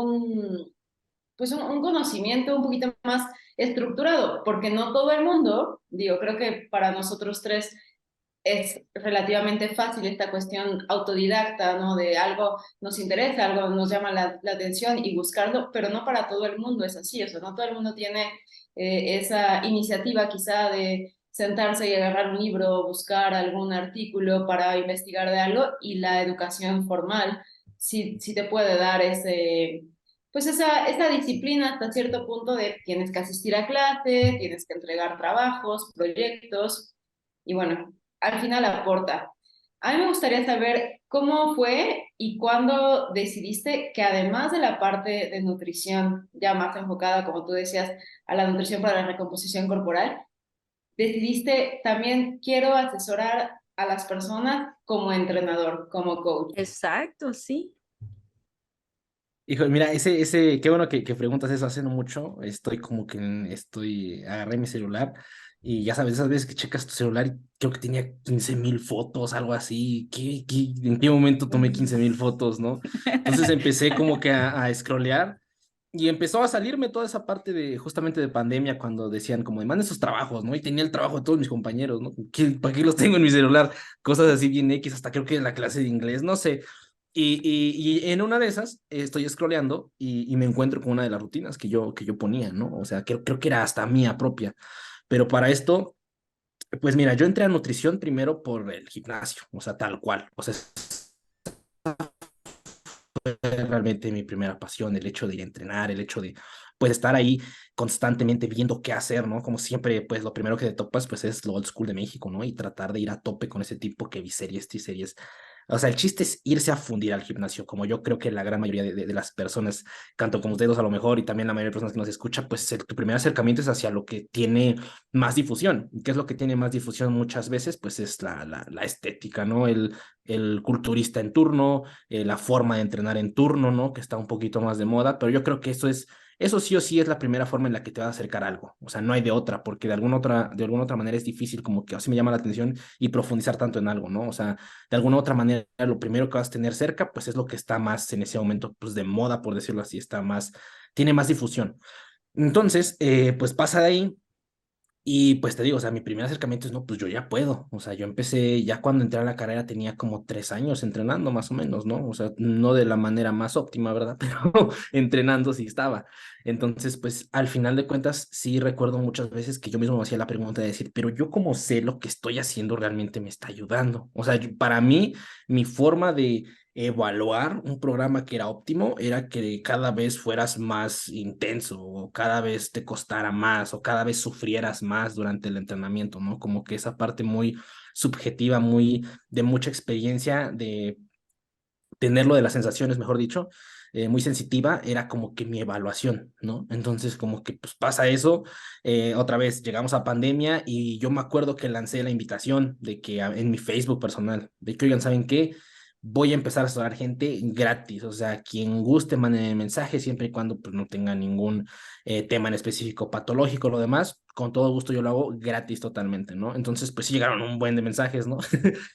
pues un conocimiento un poquito más estructurado, porque no todo el mundo, digo, creo que para nosotros tres es relativamente fácil esta cuestión autodidacta, ¿no? De algo nos interesa, algo nos llama la atención y buscarlo, pero no para todo el mundo es así, o sea, no todo el mundo tiene esa iniciativa quizá de sentarse y agarrar un libro, buscar algún artículo para investigar de algo y la educación formal sí te puede dar pues esa disciplina hasta cierto punto de tienes que asistir a clase, tienes que entregar trabajos, proyectos y bueno, al final aporta. A mí me gustaría saber cómo fue y cuándo decidiste que además de la parte de nutrición, ya más enfocada, como tú decías, a la nutrición para la recomposición corporal, decidiste también quiero asesorar a las personas como entrenador, como coach. Exacto, sí. Hijo, mira, qué bueno que preguntas eso. Hace no mucho, estoy como que agarré mi celular y ya sabes, esas veces que checas tu celular y creo que tenía 15,000 fotos, algo así. En qué momento tomé 15,000 fotos, no? Entonces empecé como que a scrollear y empezó a salirme toda esa parte de justamente de pandemia cuando decían como, manden sus trabajos, ¿no? Y tenía el trabajo de todos mis compañeros, ¿no? ¿Para qué los tengo en mi celular? Cosas así bien X, hasta creo que en la clase de inglés, no sé. Y en una de esas estoy scrolleando y me encuentro con una de las rutinas que yo ponía, ¿no? O sea, creo que era hasta mía propia. Pero para esto Pues mira, yo entré a nutrición primero por el gimnasio, o sea, tal cual. O sea, realmente mi primera pasión, el hecho de ir a entrenar, el hecho de pues estar ahí constantemente viendo qué hacer, ¿no? Como siempre, pues lo primero que te topas pues es lo old school de México, ¿no? Y tratar de ir a tope con ese tipo que vi series, series. O sea, el chiste es irse a fundir al gimnasio, como yo creo que la gran mayoría de las personas, tanto como ustedes a lo mejor, y también la mayoría de personas que nos escucha, pues tu primer acercamiento es hacia lo que tiene más difusión. ¿Y qué es lo que tiene más difusión muchas veces? Pues es la estética, ¿no? El culturista en turno, la forma de entrenar en turno, ¿no? Que está un poquito más de moda, pero yo creo que eso sí o sí es la primera forma en la que te va a acercar algo, o sea, no hay de otra, porque de alguna otra manera es difícil como que así me llama la atención y profundizar tanto en algo, ¿no? O sea, de alguna otra manera lo primero que vas a tener cerca, pues es lo que está más en ese momento, pues de moda, por decirlo así, tiene más difusión. Entonces, pues pasa de ahí y pues te digo, o sea, mi primer acercamiento es, no, pues yo ya puedo. O sea, yo empecé, ya cuando entré a la carrera tenía como 3 años entrenando más o menos, ¿no? O sea, no de la manera más óptima, ¿verdad? Pero entrenando sí estaba. Entonces, pues al final de cuentas, sí recuerdo muchas veces que yo mismo me hacía la pregunta de decir, pero yo como sé lo que estoy haciendo realmente me está ayudando. O sea, para mí, mi forma de evaluar un programa que era óptimo era que cada vez fueras más intenso o cada vez te costara más o cada vez sufrieras más durante el entrenamiento, ¿no? Como que esa parte muy subjetiva, muy de mucha experiencia, de tenerlo de las sensaciones, mejor dicho, muy sensitiva, era como que mi evaluación, ¿no? Entonces, como que pues pasa eso, otra vez llegamos a pandemia y yo me acuerdo que lancé la invitación de que en mi Facebook personal, de que, oigan, ¿saben qué? Voy a empezar a asesorar gente gratis, o sea, quien guste mande mensaje siempre y cuando pues no tenga ningún tema en específico patológico, lo demás, con todo gusto yo lo hago gratis totalmente, ¿no? Entonces, pues sí llegaron un buen de mensajes, ¿no?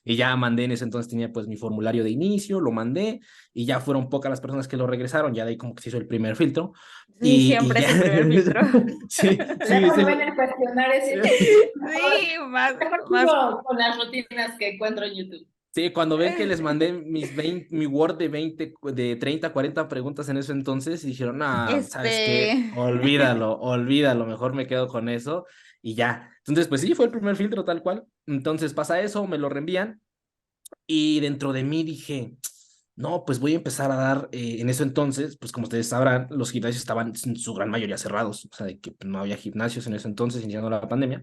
Y ya mandé en ese entonces, tenía pues mi formulario de inicio, lo mandé y ya fueron pocas las personas que lo regresaron, ya de ahí como que se hizo el primer filtro Sí, y siempre es ya, el primer filtro. sí, sí, Luego ese ven fue... el cuestionario, sí, Sí, más, mejor más. sigo con las rutinas que encuentro en YouTube. Sí, cuando ven que les mandé mi Word de 20 de 30 40 preguntas en ese entonces, y dijeron, no, ¿sabes qué? Este, Olvídalo, olvídalo, mejor me quedo con eso y ya. Entonces, pues sí, fue el primer filtro tal cual. Entonces pasa eso, me lo reenvían y dentro de mí dije, no, pues voy a empezar a dar, en ese entonces, pues como ustedes sabrán, los gimnasios estaban en su gran mayoría cerrados, o sea, de que no había gimnasios en ese entonces, iniciando la pandemia.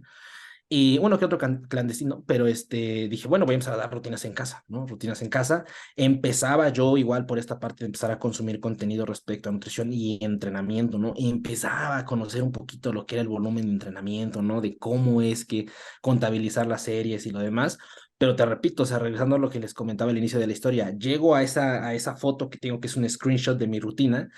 Y bueno, que otro clandestino, pero dije, bueno, voy a empezar a dar rutinas en casa, ¿no? Rutinas en casa. Empezaba yo igual por esta parte de empezar a consumir contenido respecto a nutrición y entrenamiento, ¿no? Y empezaba a conocer un poquito lo que era el volumen de entrenamiento, ¿no? De cómo es que contabilizar las series y lo demás. Pero te repito, o sea, regresando a lo que les comentaba al inicio de la historia, llego a esa foto que tengo, que es un screenshot de mi rutina,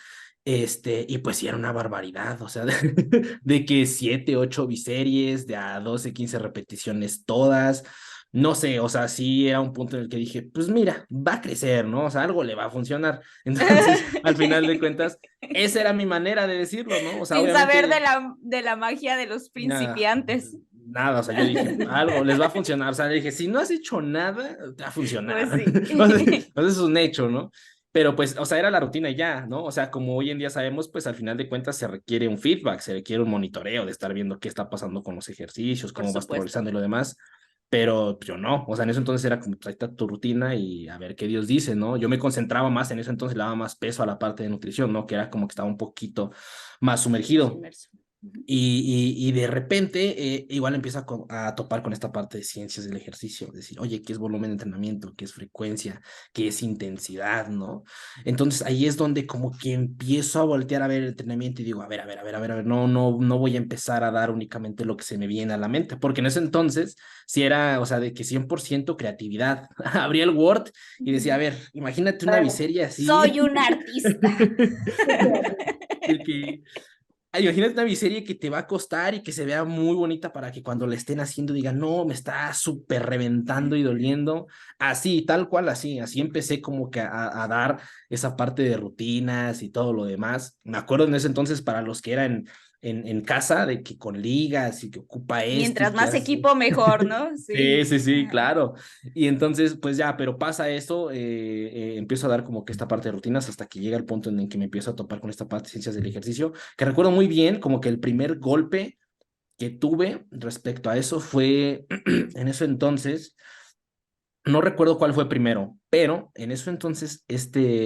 y pues sí era una barbaridad, o sea, de que 7, 8 biseries, de a 12, 15 repeticiones todas, no sé, o sea, sí era un punto en el que dije, pues mira, va a crecer, ¿no? O sea, algo le va a funcionar. Entonces, al final de cuentas, esa era mi manera de decirlo, ¿no? O sea, sin saber obviamente, de la magia de los nada, principiantes. nada, o sea, yo dije, algo les va a funcionar, o sea, dije, si no has hecho nada, te va a Pues funcionar. sí. Entonces es un hecho, ¿no? Pero pues, o sea, era la rutina y ya, ¿no? O sea, como hoy en día sabemos, pues al final de cuentas se requiere un feedback, se requiere un monitoreo de estar viendo qué está pasando con los ejercicios, Por cómo vas supuesto. progresando y lo demás. Pero pues, yo no, o sea, en ese entonces era como, pues, ahí está tu rutina y a ver qué Dios dice, ¿no? Yo me concentraba más en ese entonces, le daba más peso a la parte de nutrición, ¿no? Que era como que estaba un poquito más Más sumergido. inmerso. Ujú. Y de repente, igual empiezo a topar con esta parte de ciencias del ejercicio, decir, oye, ¿qué es volumen de entrenamiento? ¿Qué es frecuencia? ¿Qué es intensidad? ¿No? Entonces ahí es donde como que empiezo a voltear a ver el entrenamiento y digo, a ver, a ver, a ver, a ver, a ver, no, no, no voy a empezar a dar únicamente lo que se me viene a la mente, porque en ese entonces sí era, o sea, de que 100% creatividad. Abría el Word y decía, a ver, imagínate una Claro. miseria así. Soy un artista. De que imagínate una miseria que te va a costar y que se vea muy bonita para que cuando la estén haciendo digan, no, me está súper reventando y doliendo. Así, tal cual, así empecé como que a dar esa parte de rutinas y todo lo demás. Me acuerdo en ese entonces para los que eran en casa, de que con ligas y que ocupa esto y Mientras que más hace... equipo, mejor, ¿no? Sí, Sí. sí, sí, Ajá. claro. Y entonces, pues ya, pero pasa eso, empiezo a dar como que esta parte de rutinas hasta que llega el punto en el que me empiezo a topar con esta parte de ciencias del ejercicio, que recuerdo muy bien como que el primer golpe que tuve respecto a eso fue, en ese entonces, no recuerdo cuál fue primero, pero en eso entonces,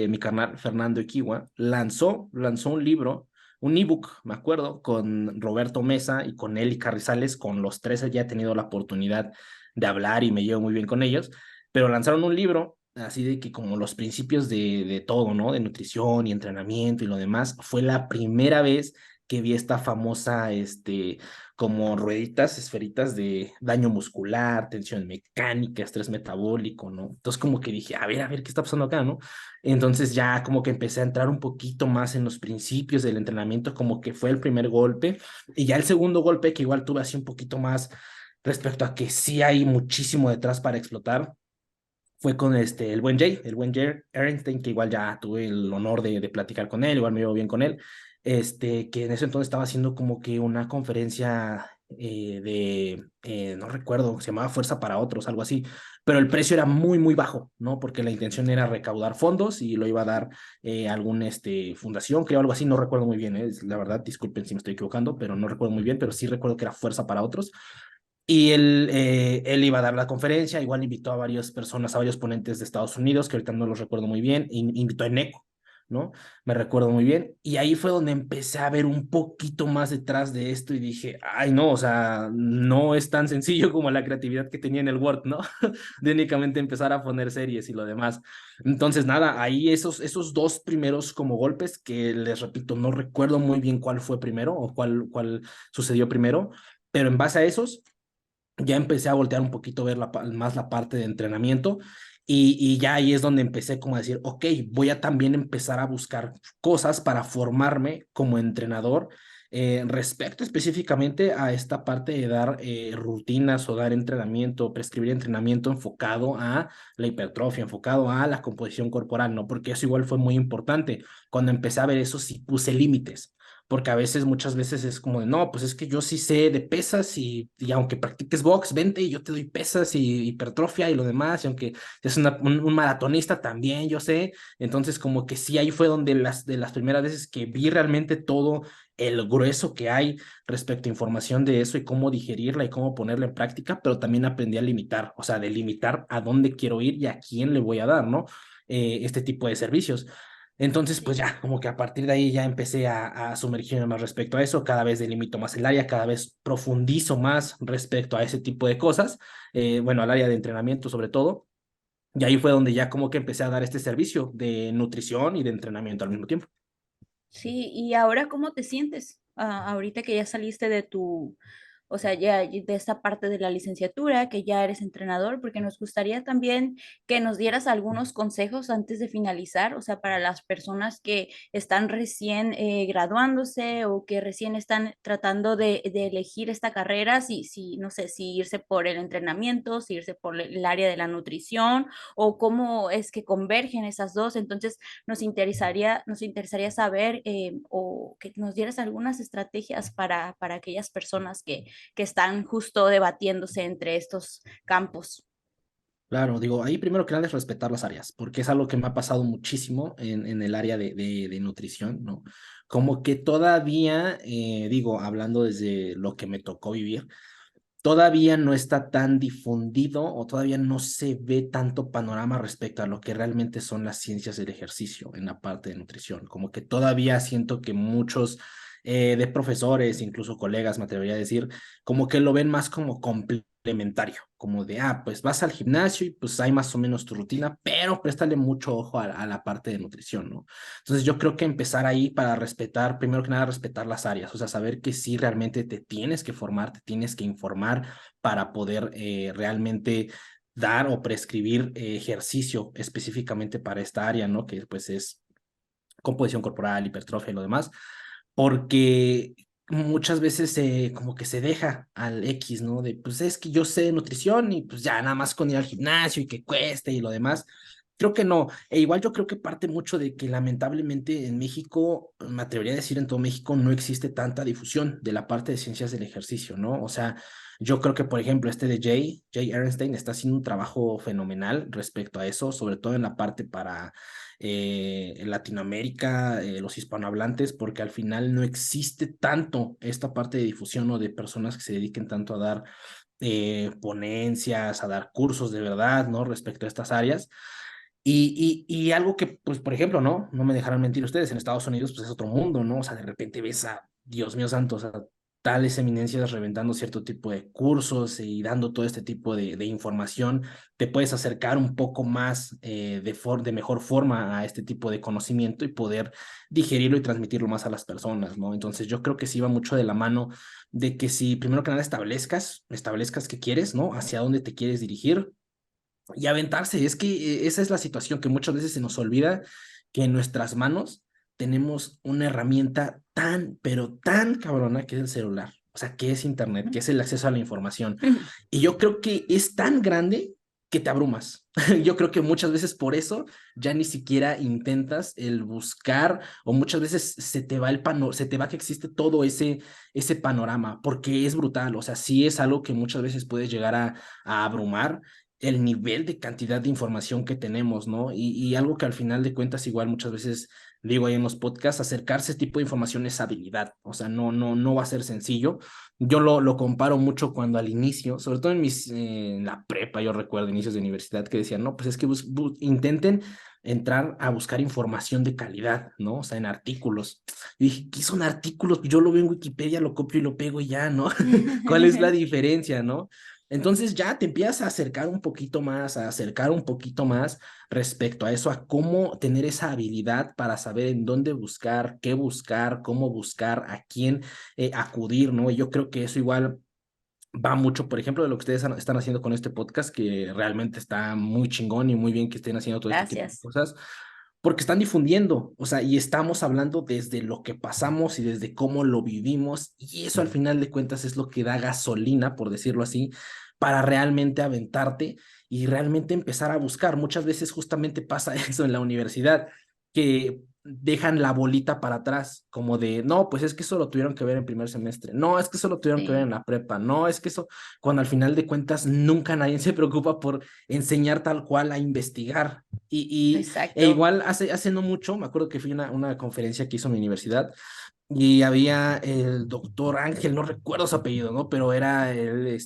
mi carnal Fernando Equiwa lanzó un libro, un ebook, me acuerdo, con Roberto Mesa y con Eli Carrizales, con los tres ya he tenido la oportunidad de hablar y me llevo muy bien con ellos, pero lanzaron un libro así de que como los principios de todo, ¿no? De nutrición y entrenamiento y lo demás, fue la primera vez que vi esta famosa, como rueditas, esferitas de daño muscular, tensión mecánica, estrés metabólico, ¿no? Entonces como que dije, a ver, ¿qué está pasando acá, no? Entonces ya como que empecé a entrar un poquito más en los principios del entrenamiento, como que fue el primer golpe, y ya el segundo golpe que igual tuve así un poquito más respecto a que sí hay muchísimo detrás para explotar, fue con el buen Jay Ehrenstein, que igual ya tuve el honor de platicar con él, igual me llevo bien con él, que en ese entonces estaba haciendo como que una conferencia no recuerdo, se llamaba Fuerza para Otros, algo así, pero el precio era muy, muy bajo, ¿no? Porque la intención era recaudar fondos y lo iba a dar algún, fundación, creo, algo así, no recuerdo muy bien, la verdad, disculpen si me estoy equivocando, pero no recuerdo muy bien, pero sí recuerdo que era Fuerza para Otros. Y él iba a dar la conferencia, igual invitó a varias personas, a varios ponentes de Estados Unidos, que ahorita no los recuerdo muy bien, invitó a Eneco, ¿no? Me recuerdo muy bien. Y ahí fue donde empecé a ver un poquito más detrás de esto y dije, ay, no, o sea, no es tan sencillo como la creatividad que tenía en el Word, ¿no? De únicamente empezar a poner series y lo demás. Entonces, nada, ahí esos dos primeros como golpes, que les repito, no recuerdo muy bien cuál fue primero o cuál sucedió primero, pero en base a esos ya empecé a voltear un poquito, ver más la parte de entrenamiento y ya ahí es donde empecé como a decir, ok, voy a también empezar a buscar cosas para formarme como entrenador respecto específicamente a esta parte de dar rutinas o dar entrenamiento, prescribir entrenamiento enfocado a la hipertrofia, enfocado a la composición corporal, ¿no? Porque eso igual fue muy importante. Cuando empecé a ver eso, sí puse límites porque a veces, muchas veces es como de, no, pues es que yo sí sé de pesas y aunque practiques box, vente y yo te doy pesas y hipertrofia y lo demás, y aunque es un maratonista también, yo sé, entonces como que sí, ahí fue donde de las primeras veces que vi realmente todo el grueso que hay respecto a información de eso y cómo digerirla y cómo ponerla en práctica, pero también aprendí a limitar, o sea, de limitar a dónde quiero ir y a quién le voy a dar, ¿no? Este tipo de servicios. Entonces, pues ya, como que a partir de ahí ya empecé a sumergirme más respecto a eso, cada vez delimito más el área, cada vez profundizo más respecto a ese tipo de cosas, bueno, al área de entrenamiento sobre todo, y ahí fue donde ya como que empecé a dar este servicio de nutrición y de entrenamiento al mismo tiempo. Sí, ¿y ahora cómo te sientes? Ahorita que ya saliste de o sea, ya de esta parte de la licenciatura, que ya eres entrenador, porque nos gustaría también que nos dieras algunos consejos antes de finalizar, o sea, para las personas que están recién graduándose o que recién están tratando de elegir esta carrera, no sé, si irse por el entrenamiento, si irse por el área de la nutrición o cómo es que convergen esas dos. Entonces, nos interesaría saber o que nos dieras algunas estrategias para aquellas personas que están justo debatiéndose entre estos campos. Claro, digo, ahí primero que nada es respetar las áreas, porque es algo que me ha pasado muchísimo en el área de nutrición, ¿no? Como que todavía, digo, hablando desde lo que me tocó vivir, todavía no está tan difundido o todavía no se ve tanto panorama respecto a lo que realmente son las ciencias del ejercicio en la parte de nutrición. Como que todavía siento que muchos de profesores, incluso colegas, me atrevería a decir, como que lo ven más como complementario, como de, pues vas al gimnasio y pues hay más o menos tu rutina, pero préstale mucho ojo a la parte de nutrición, ¿no? Entonces yo creo que empezar ahí para respetar, primero que nada, respetar las áreas, o sea, saber que sí realmente te tienes que formar, te tienes que informar para poder realmente dar o prescribir ejercicio específicamente para esta área, ¿no? Que pues es composición corporal, hipertrofia y lo demás, porque muchas veces como que se deja al X, ¿no? De, pues es que yo sé de nutrición y pues ya nada más con ir al gimnasio y que cueste y lo demás. Creo que no. E igual yo creo que parte mucho de que lamentablemente en México, me atrevería a decir en todo México, no existe tanta difusión de la parte de ciencias del ejercicio, ¿no? O sea, Yo creo que, por ejemplo, este de Jay Ehrenstein está haciendo un trabajo fenomenal respecto a eso, sobre todo en la parte para Latinoamérica, los hispanohablantes, porque al final no existe tanto esta parte de difusión o de personas que se dediquen tanto a dar ponencias, a dar cursos de verdad, ¿no? Respecto a estas áreas. Y algo que, pues, por ejemplo, ¿no? No me dejarán mentir ustedes, en Estados Unidos, pues es otro mundo, ¿no? O sea, de repente ves a, Dios mío santo, o sea, tales eminencias reventando cierto tipo de cursos y dando todo este tipo de información, te puedes acercar un poco más de mejor forma a este tipo de conocimiento y poder digerirlo y transmitirlo más a las personas, ¿no? Entonces yo creo que sí va mucho de la mano de que si primero que nada establezcas qué quieres, ¿no? Hacia dónde te quieres dirigir y aventarse. Es que esa es la situación que muchas veces se nos olvida que en nuestras manos tenemos una herramienta tan, pero tan cabrona que es el celular. O sea, que es Internet, que es el acceso a la información. Y yo creo que es tan grande que te abrumas. Yo creo que muchas veces por eso ya ni siquiera intentas el buscar o muchas veces se te va que existe todo ese panorama porque es brutal. O sea, sí es algo que muchas veces puedes llegar a abrumar el nivel de cantidad de información que tenemos, ¿no? Y algo que al final de cuentas igual muchas veces digo ahí en los podcasts, acercarse a ese tipo de información es habilidad, o sea, no va a ser sencillo. Yo lo comparo mucho cuando al inicio, sobre todo en la prepa, yo recuerdo inicios de universidad que decían, no, pues es que intenten entrar a buscar información de calidad, ¿no? O sea, en artículos. Y dije, ¿qué son artículos? Yo lo veo en Wikipedia, lo copio y lo pego y ya, ¿no? ¿Cuál es la diferencia, no? Entonces ya te empiezas a acercar un poquito más, a acercar un poquito más respecto a eso, a cómo tener esa habilidad para saber en dónde buscar, qué buscar, cómo buscar, a quién acudir, ¿no? Y yo creo que eso igual va mucho, por ejemplo, de lo que ustedes están haciendo con este podcast, que realmente está muy chingón y muy bien que estén haciendo todo este tipo de Gracias. cosas, porque están difundiendo, o sea, y estamos hablando desde lo que pasamos y desde cómo lo vivimos, y eso al final de cuentas es lo que da gasolina, por decirlo así, para realmente aventarte y realmente empezar a buscar. Muchas veces justamente pasa eso en la universidad, que dejan la bolita para atrás, como de, no, pues es que eso lo tuvieron que ver en primer semestre, no, es que eso lo tuvieron que ver en Sí, la prepa, no, es que eso, cuando al final de cuentas nunca nadie se preocupa por enseñar tal cual a investigar. E exacto. igual hace no mucho, me acuerdo que fui a una conferencia que hizo mi universidad y había el doctor Ángel, no recuerdo su apellido, ¿no? Pero era el,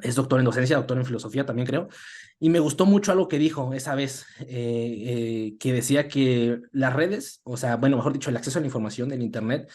es doctor en docencia, doctor en filosofía también creo, y me gustó mucho algo que dijo esa vez, que decía que las redes, o sea, bueno, mejor dicho, el acceso a la información del Internet,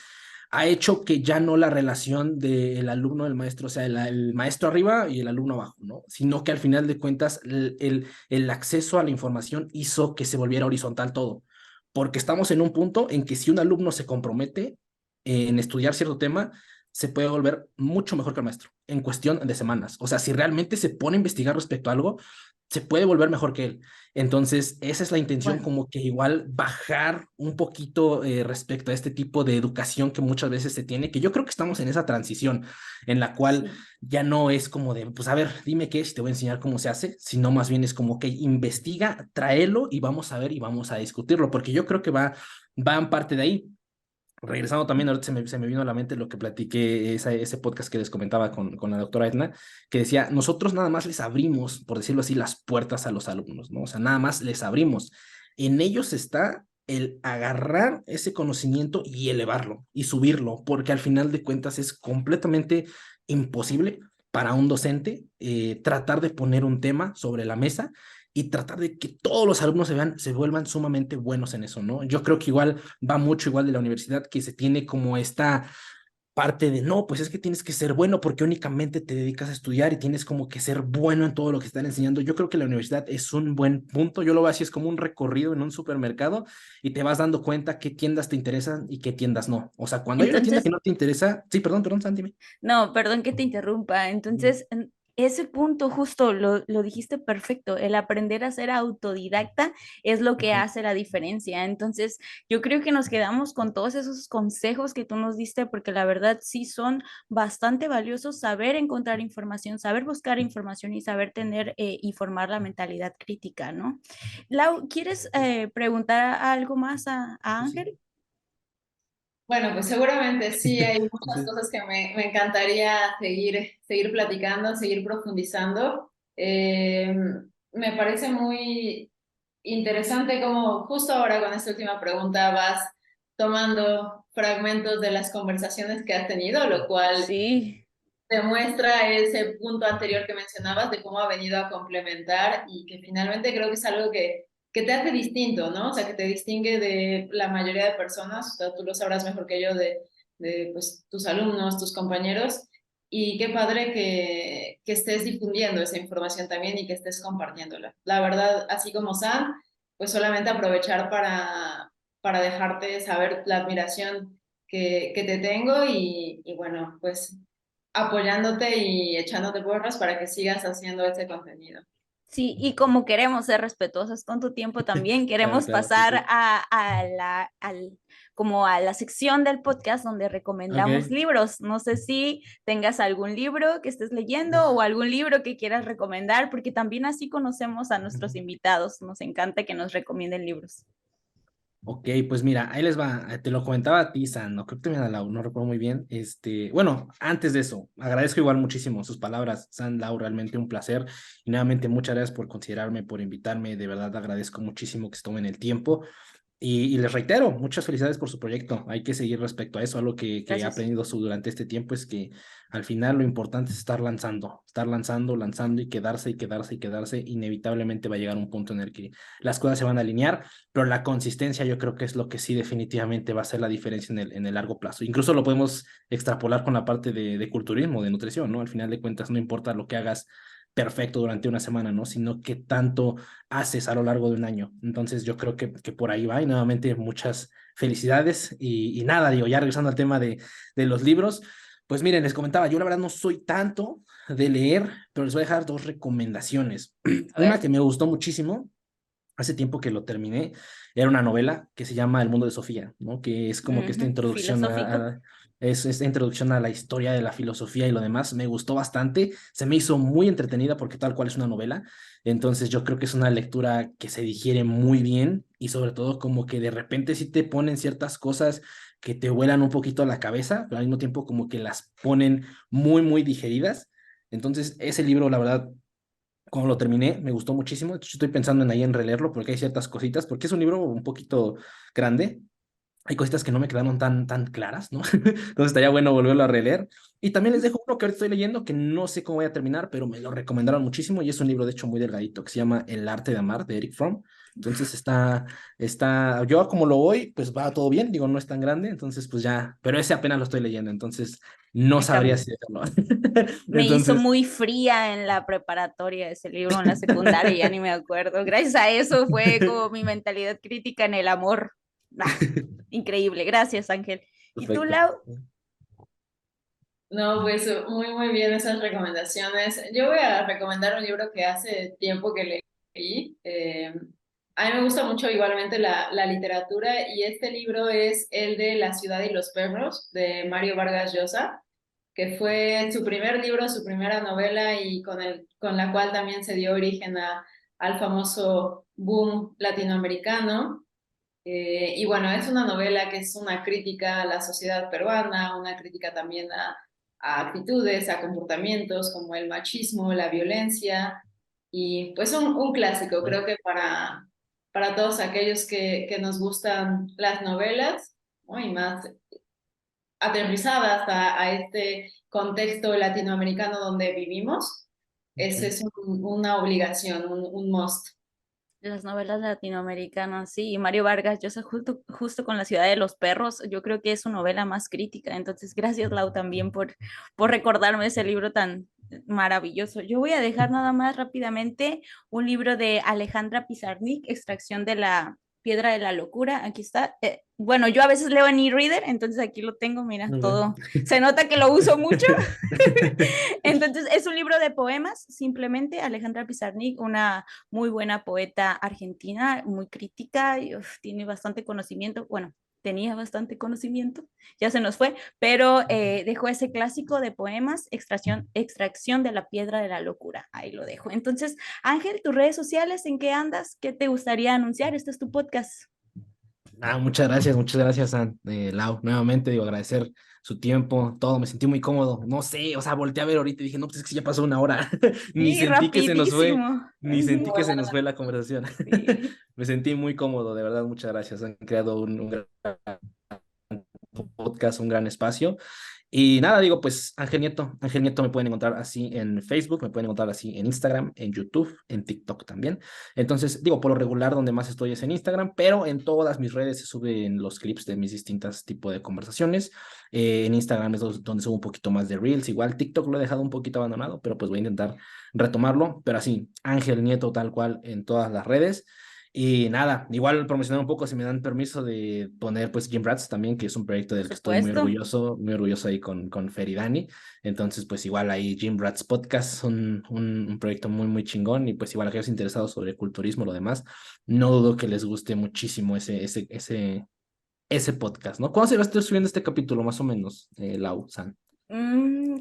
ha hecho que ya no la relación del alumno del maestro, o sea, el maestro arriba y el alumno abajo, ¿no? Sino que al final de cuentas el acceso a la información hizo que se volviera horizontal todo, porque estamos en un punto en que si un alumno se compromete en estudiar cierto tema, se puede volver mucho mejor que el maestro en cuestión de semanas. O sea, si realmente se pone a investigar respecto a algo, se puede volver mejor que él. Entonces, esa es la intención, Bueno, como que igual bajar un poquito respecto a este tipo de educación que muchas veces se tiene, que yo creo que estamos en esa transición en la cual sí. ya no es como de, pues a ver, dime qué es, te voy a enseñar cómo se hace, sino más bien es como que investiga, tráelo y vamos a ver y vamos a discutirlo, porque yo creo que va en parte de ahí. Regresando también, ahorita se me vino a la mente lo que platiqué, ese podcast que les comentaba con la doctora Edna, que decía, nosotros nada más les abrimos, por decirlo así, las puertas a los alumnos, ¿no? O sea, nada más les abrimos. En ellos está el agarrar ese conocimiento y elevarlo y subirlo, porque al final de cuentas es completamente imposible para un docente tratar de poner un tema sobre la mesa y tratar de que todos los alumnos se vuelvan sumamente buenos en eso, ¿no? Yo creo que igual va mucho igual de la universidad, que se tiene como esta parte de, no, pues es que tienes que ser bueno porque únicamente te dedicas a estudiar y tienes como que ser bueno en todo lo que están enseñando. Yo creo que la universidad es un buen punto. Yo lo veo así, es como un recorrido en un supermercado y te vas dando cuenta qué tiendas te interesan y qué tiendas no. O sea, cuando hay una tienda que Entonces, no te interesa, sí, perdón, Santi. no, perdón que te interrumpa. Entonces, ese punto justo lo dijiste perfecto. El aprender a ser autodidacta es lo que Ujú. hace la diferencia. Entonces, yo creo que nos quedamos con todos esos consejos que tú nos diste, porque la verdad sí son bastante valiosos saber encontrar información, saber buscar información y saber tener y formar la mentalidad crítica, ¿no? Lau, ¿quieres preguntar algo más a Sí, sí. Ángel? Bueno, pues seguramente sí, hay muchas Sí. cosas que me encantaría seguir platicando, seguir profundizando. Me parece muy interesante como justo ahora con esta última pregunta vas tomando fragmentos de las conversaciones que has tenido, lo cual Sí, demuestra ese punto anterior que mencionabas de cómo ha venido a complementar y que finalmente creo que es algo que te hace distinto, ¿no? O sea, que te distingue de la mayoría de personas, o sea, tú lo sabrás mejor que yo de pues, tus alumnos, tus compañeros, y qué padre que estés difundiendo esa información también y que estés compartiéndola. La verdad, así como Sam, pues solamente aprovechar para dejarte saber la admiración que te tengo y bueno, pues apoyándote y echándote porras para que sigas haciendo ese contenido. sí, y como queremos ser respetuosos con tu tiempo también, Claro, queremos claro, sí, pasar sí. como a la sección del podcast donde recomendamos Ok. libros. No sé si tengas algún libro que estés leyendo o algún libro que quieras recomendar, porque también así conocemos a nuestros invitados. Nos encanta que nos recomienden libros. Ok, pues mira, ahí les va, te lo comentaba a ti, San, no creo que me da Lau, no recuerdo muy bien, bueno, antes de eso, agradezco igual muchísimo sus palabras, San, Lau, realmente un placer, y nuevamente muchas gracias por considerarme, por invitarme, de verdad agradezco muchísimo que se tomen el tiempo, y les reitero, muchas felicidades por su proyecto. Hay que seguir respecto a eso. Algo que he Gracias. aprendido durante este tiempo es que al final lo importante es estar lanzando, lanzando y quedarse y quedarse y quedarse. Inevitablemente va a llegar un punto en el que las cosas se van a alinear, pero la consistencia yo creo que es lo que sí definitivamente va a hacer la diferencia en el largo plazo. Incluso lo podemos extrapolar con la parte de culturismo, de nutrición, ¿no? Al final de cuentas, no importa lo que hagas perfecto durante una semana, ¿no? Sino qué tanto haces a lo largo de un año. Entonces yo creo que por ahí va y nuevamente muchas felicidades y nada, digo, ya regresando al tema de los libros, pues miren, les comentaba, yo la verdad no soy tanto de leer, pero les voy a dejar dos recomendaciones. A Una ver. que me gustó muchísimo, hace tiempo que lo terminé, era una novela que se llama El mundo de Sofía, ¿no? Que es como que esta Ujú, introducción filosófico. es esta introducción a la historia de la filosofía y lo demás. Me gustó bastante, se me hizo muy entretenida porque tal cual es una novela. Entonces yo creo que es una lectura que se digiere muy bien y sobre todo como que de repente sí te ponen ciertas cosas que te vuelan un poquito a la cabeza, pero al mismo tiempo como que las ponen muy, muy digeridas. Entonces ese libro, la verdad, cuando lo terminé, me gustó muchísimo. De hecho, estoy pensando en ahí en releerlo porque hay ciertas cositas, porque es un libro un poquito grande. Hay cositas que no me quedaron tan claras, ¿no? Entonces estaría bueno volverlo a releer. Y también les dejo uno que ahorita estoy leyendo que no sé cómo voy a terminar, pero me lo recomendaron muchísimo y es un libro de hecho muy delgadito que se llama El arte de amar de Eric Fromm. Entonces yo como lo voy, pues va todo bien, digo, no es tan grande, entonces pues ya, pero ese apenas lo estoy leyendo, entonces no sabría si dejarlo. Me hizo Entonces, muy fría en la preparatoria ese libro, en la secundaria, ya ni me acuerdo. Gracias a eso fue como mi mentalidad crítica en el amor. Ah, increíble, gracias Ángel. ¿Y tú, perfecto. Lau? No, pues muy bien esas recomendaciones. Yo voy a recomendar un libro que hace tiempo que leí. A mí me gusta mucho igualmente la literatura y este libro es el de La ciudad y los perros de Mario Vargas Llosa, que fue su primer libro, su primera novela y con la cual también se dio origen al famoso boom latinoamericano. Y bueno, es una novela que es una crítica a la sociedad peruana, una crítica también a actitudes, a comportamientos como el machismo, la violencia, y pues un clásico, creo que para todos aquellos que nos gustan las novelas, ¿no? Y más aterrizadas a este contexto latinoamericano donde vivimos, ese Ok. es una obligación, un must. Las novelas latinoamericanas, sí, y Mario Vargas Llosa justo con La ciudad de los perros, yo creo que es su novela más crítica, entonces gracias Lau también por recordarme ese libro tan maravilloso. Yo voy a dejar nada más rápidamente un libro de Alejandra Pizarnik, Extracción de la piedra de la locura, aquí está. Bueno, yo a veces leo en e-reader, entonces aquí lo tengo, mira, todo, Ok. se nota que lo uso mucho. Entonces, es un libro de poemas, simplemente Alejandra Pizarnik, una muy buena poeta argentina, muy crítica, y, tiene bastante conocimiento, bueno, tenía bastante conocimiento, ya se nos fue, pero dejó ese clásico de poemas, extracción de la piedra de la locura, ahí lo dejo. Entonces, Ángel, tus redes sociales, ¿en qué andas? ¿Qué te gustaría anunciar? Este es tu podcast. Muchas gracias, San, Lau. Nuevamente, digo, agradecer su tiempo, todo, me sentí muy cómodo. No sé, o sea, volteé a ver ahorita y dije, no, pues es que ya pasó una hora. Ni Sí, sentí que se nos fue, rapidísimo. ni sentí que se nos Bueno, fue la conversación. Sí. Me sentí muy cómodo, de verdad, muchas gracias. Han creado un gran podcast, un gran espacio. Y nada, digo, pues Ángel Nieto me pueden encontrar así en Facebook, me pueden encontrar así en Instagram, en YouTube, en TikTok también. Entonces, digo, por lo regular donde más estoy es en Instagram, pero en todas mis redes se suben los clips de mis distintos tipos de conversaciones. En Instagram es donde subo un poquito más de Reels, igual TikTok lo he dejado un poquito abandonado, pero pues voy a intentar retomarlo, pero así, Ángel Nieto tal cual en todas las redes. Y nada, igual promocionar un poco si me dan permiso de poner pues Gym Rats también, que es un proyecto Por del que estoy supuesto. muy orgulloso ahí con Fer y Dani. Entonces pues igual ahí Gym Rats Podcast, un proyecto muy chingón y pues igual aquellos interesados sobre culturismo, lo demás, no dudo que les guste muchísimo ese podcast, ¿no? ¿Cuándo se va a estar subiendo este capítulo más o menos, Lau, San?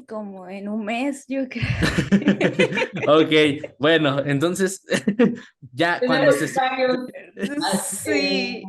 Como en un mes, yo creo. Ok, bueno, entonces ya cuando tenemos se... varios, eh, Sí,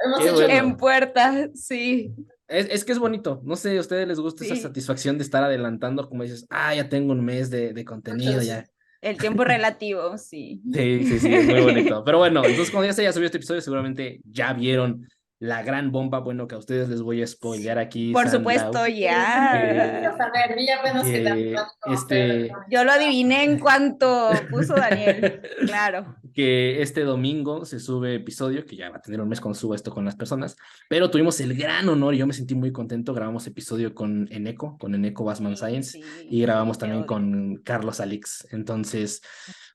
hemos Qué hecho en bueno. puerta, sí, Es que es bonito, no sé, ¿a ustedes les gusta esa sí. satisfacción de estar adelantando, como dices, ya tengo un mes de contenido, muchos. ya? El tiempo relativo, sí. Sí, es muy bonito. Pero bueno, entonces cuando ya se haya subido este episodio, seguramente ya vieron la gran bomba, bueno, que a ustedes les voy a spoilear aquí, Por San supuesto, Lau, Quiero ya. saber, vi apenas que también que conocer. Yo lo adiviné en cuanto puso Daniel. Claro. que este domingo se sube episodio, que ya va a tener un mes cuando suba esto con las personas, pero tuvimos el gran honor y yo me sentí muy contento, grabamos episodio con Eneco Basman Sí, Science y sí, grabamos te también odio. con Carlos Alix, entonces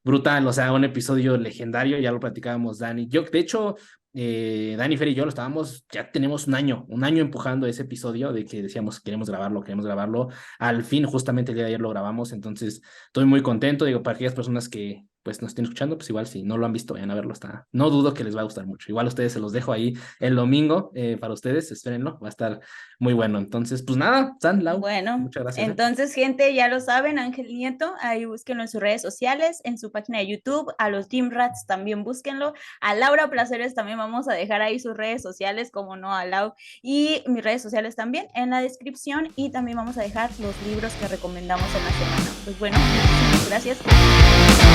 brutal, o sea, un episodio legendario, ya lo platicábamos Dani, yo de hecho... Dani, Fer y yo lo estábamos, ya tenemos un año empujando ese episodio de que decíamos queremos grabarlo, al fin justamente el día de ayer lo grabamos, entonces estoy muy contento, digo, para aquellas personas que pues nos estén escuchando, pues igual si no lo han visto, vayan a verlo, no dudo que les va a gustar mucho, igual a ustedes se los dejo ahí el domingo, para ustedes, espérenlo, va a estar muy bueno, entonces, pues nada, San, Lau, Bueno, muchas gracias, entonces, gente, ya lo saben, Ángel Nieto, ahí búsquenlo en sus redes sociales, en su página de YouTube, a los Gym Rats también búsquenlo, a Laura Placeres también vamos a dejar ahí sus redes sociales, como no, a Lau, y mis redes sociales también en la descripción, y también vamos a dejar los libros que recomendamos en la semana. Pues bueno, muchísimas gracias.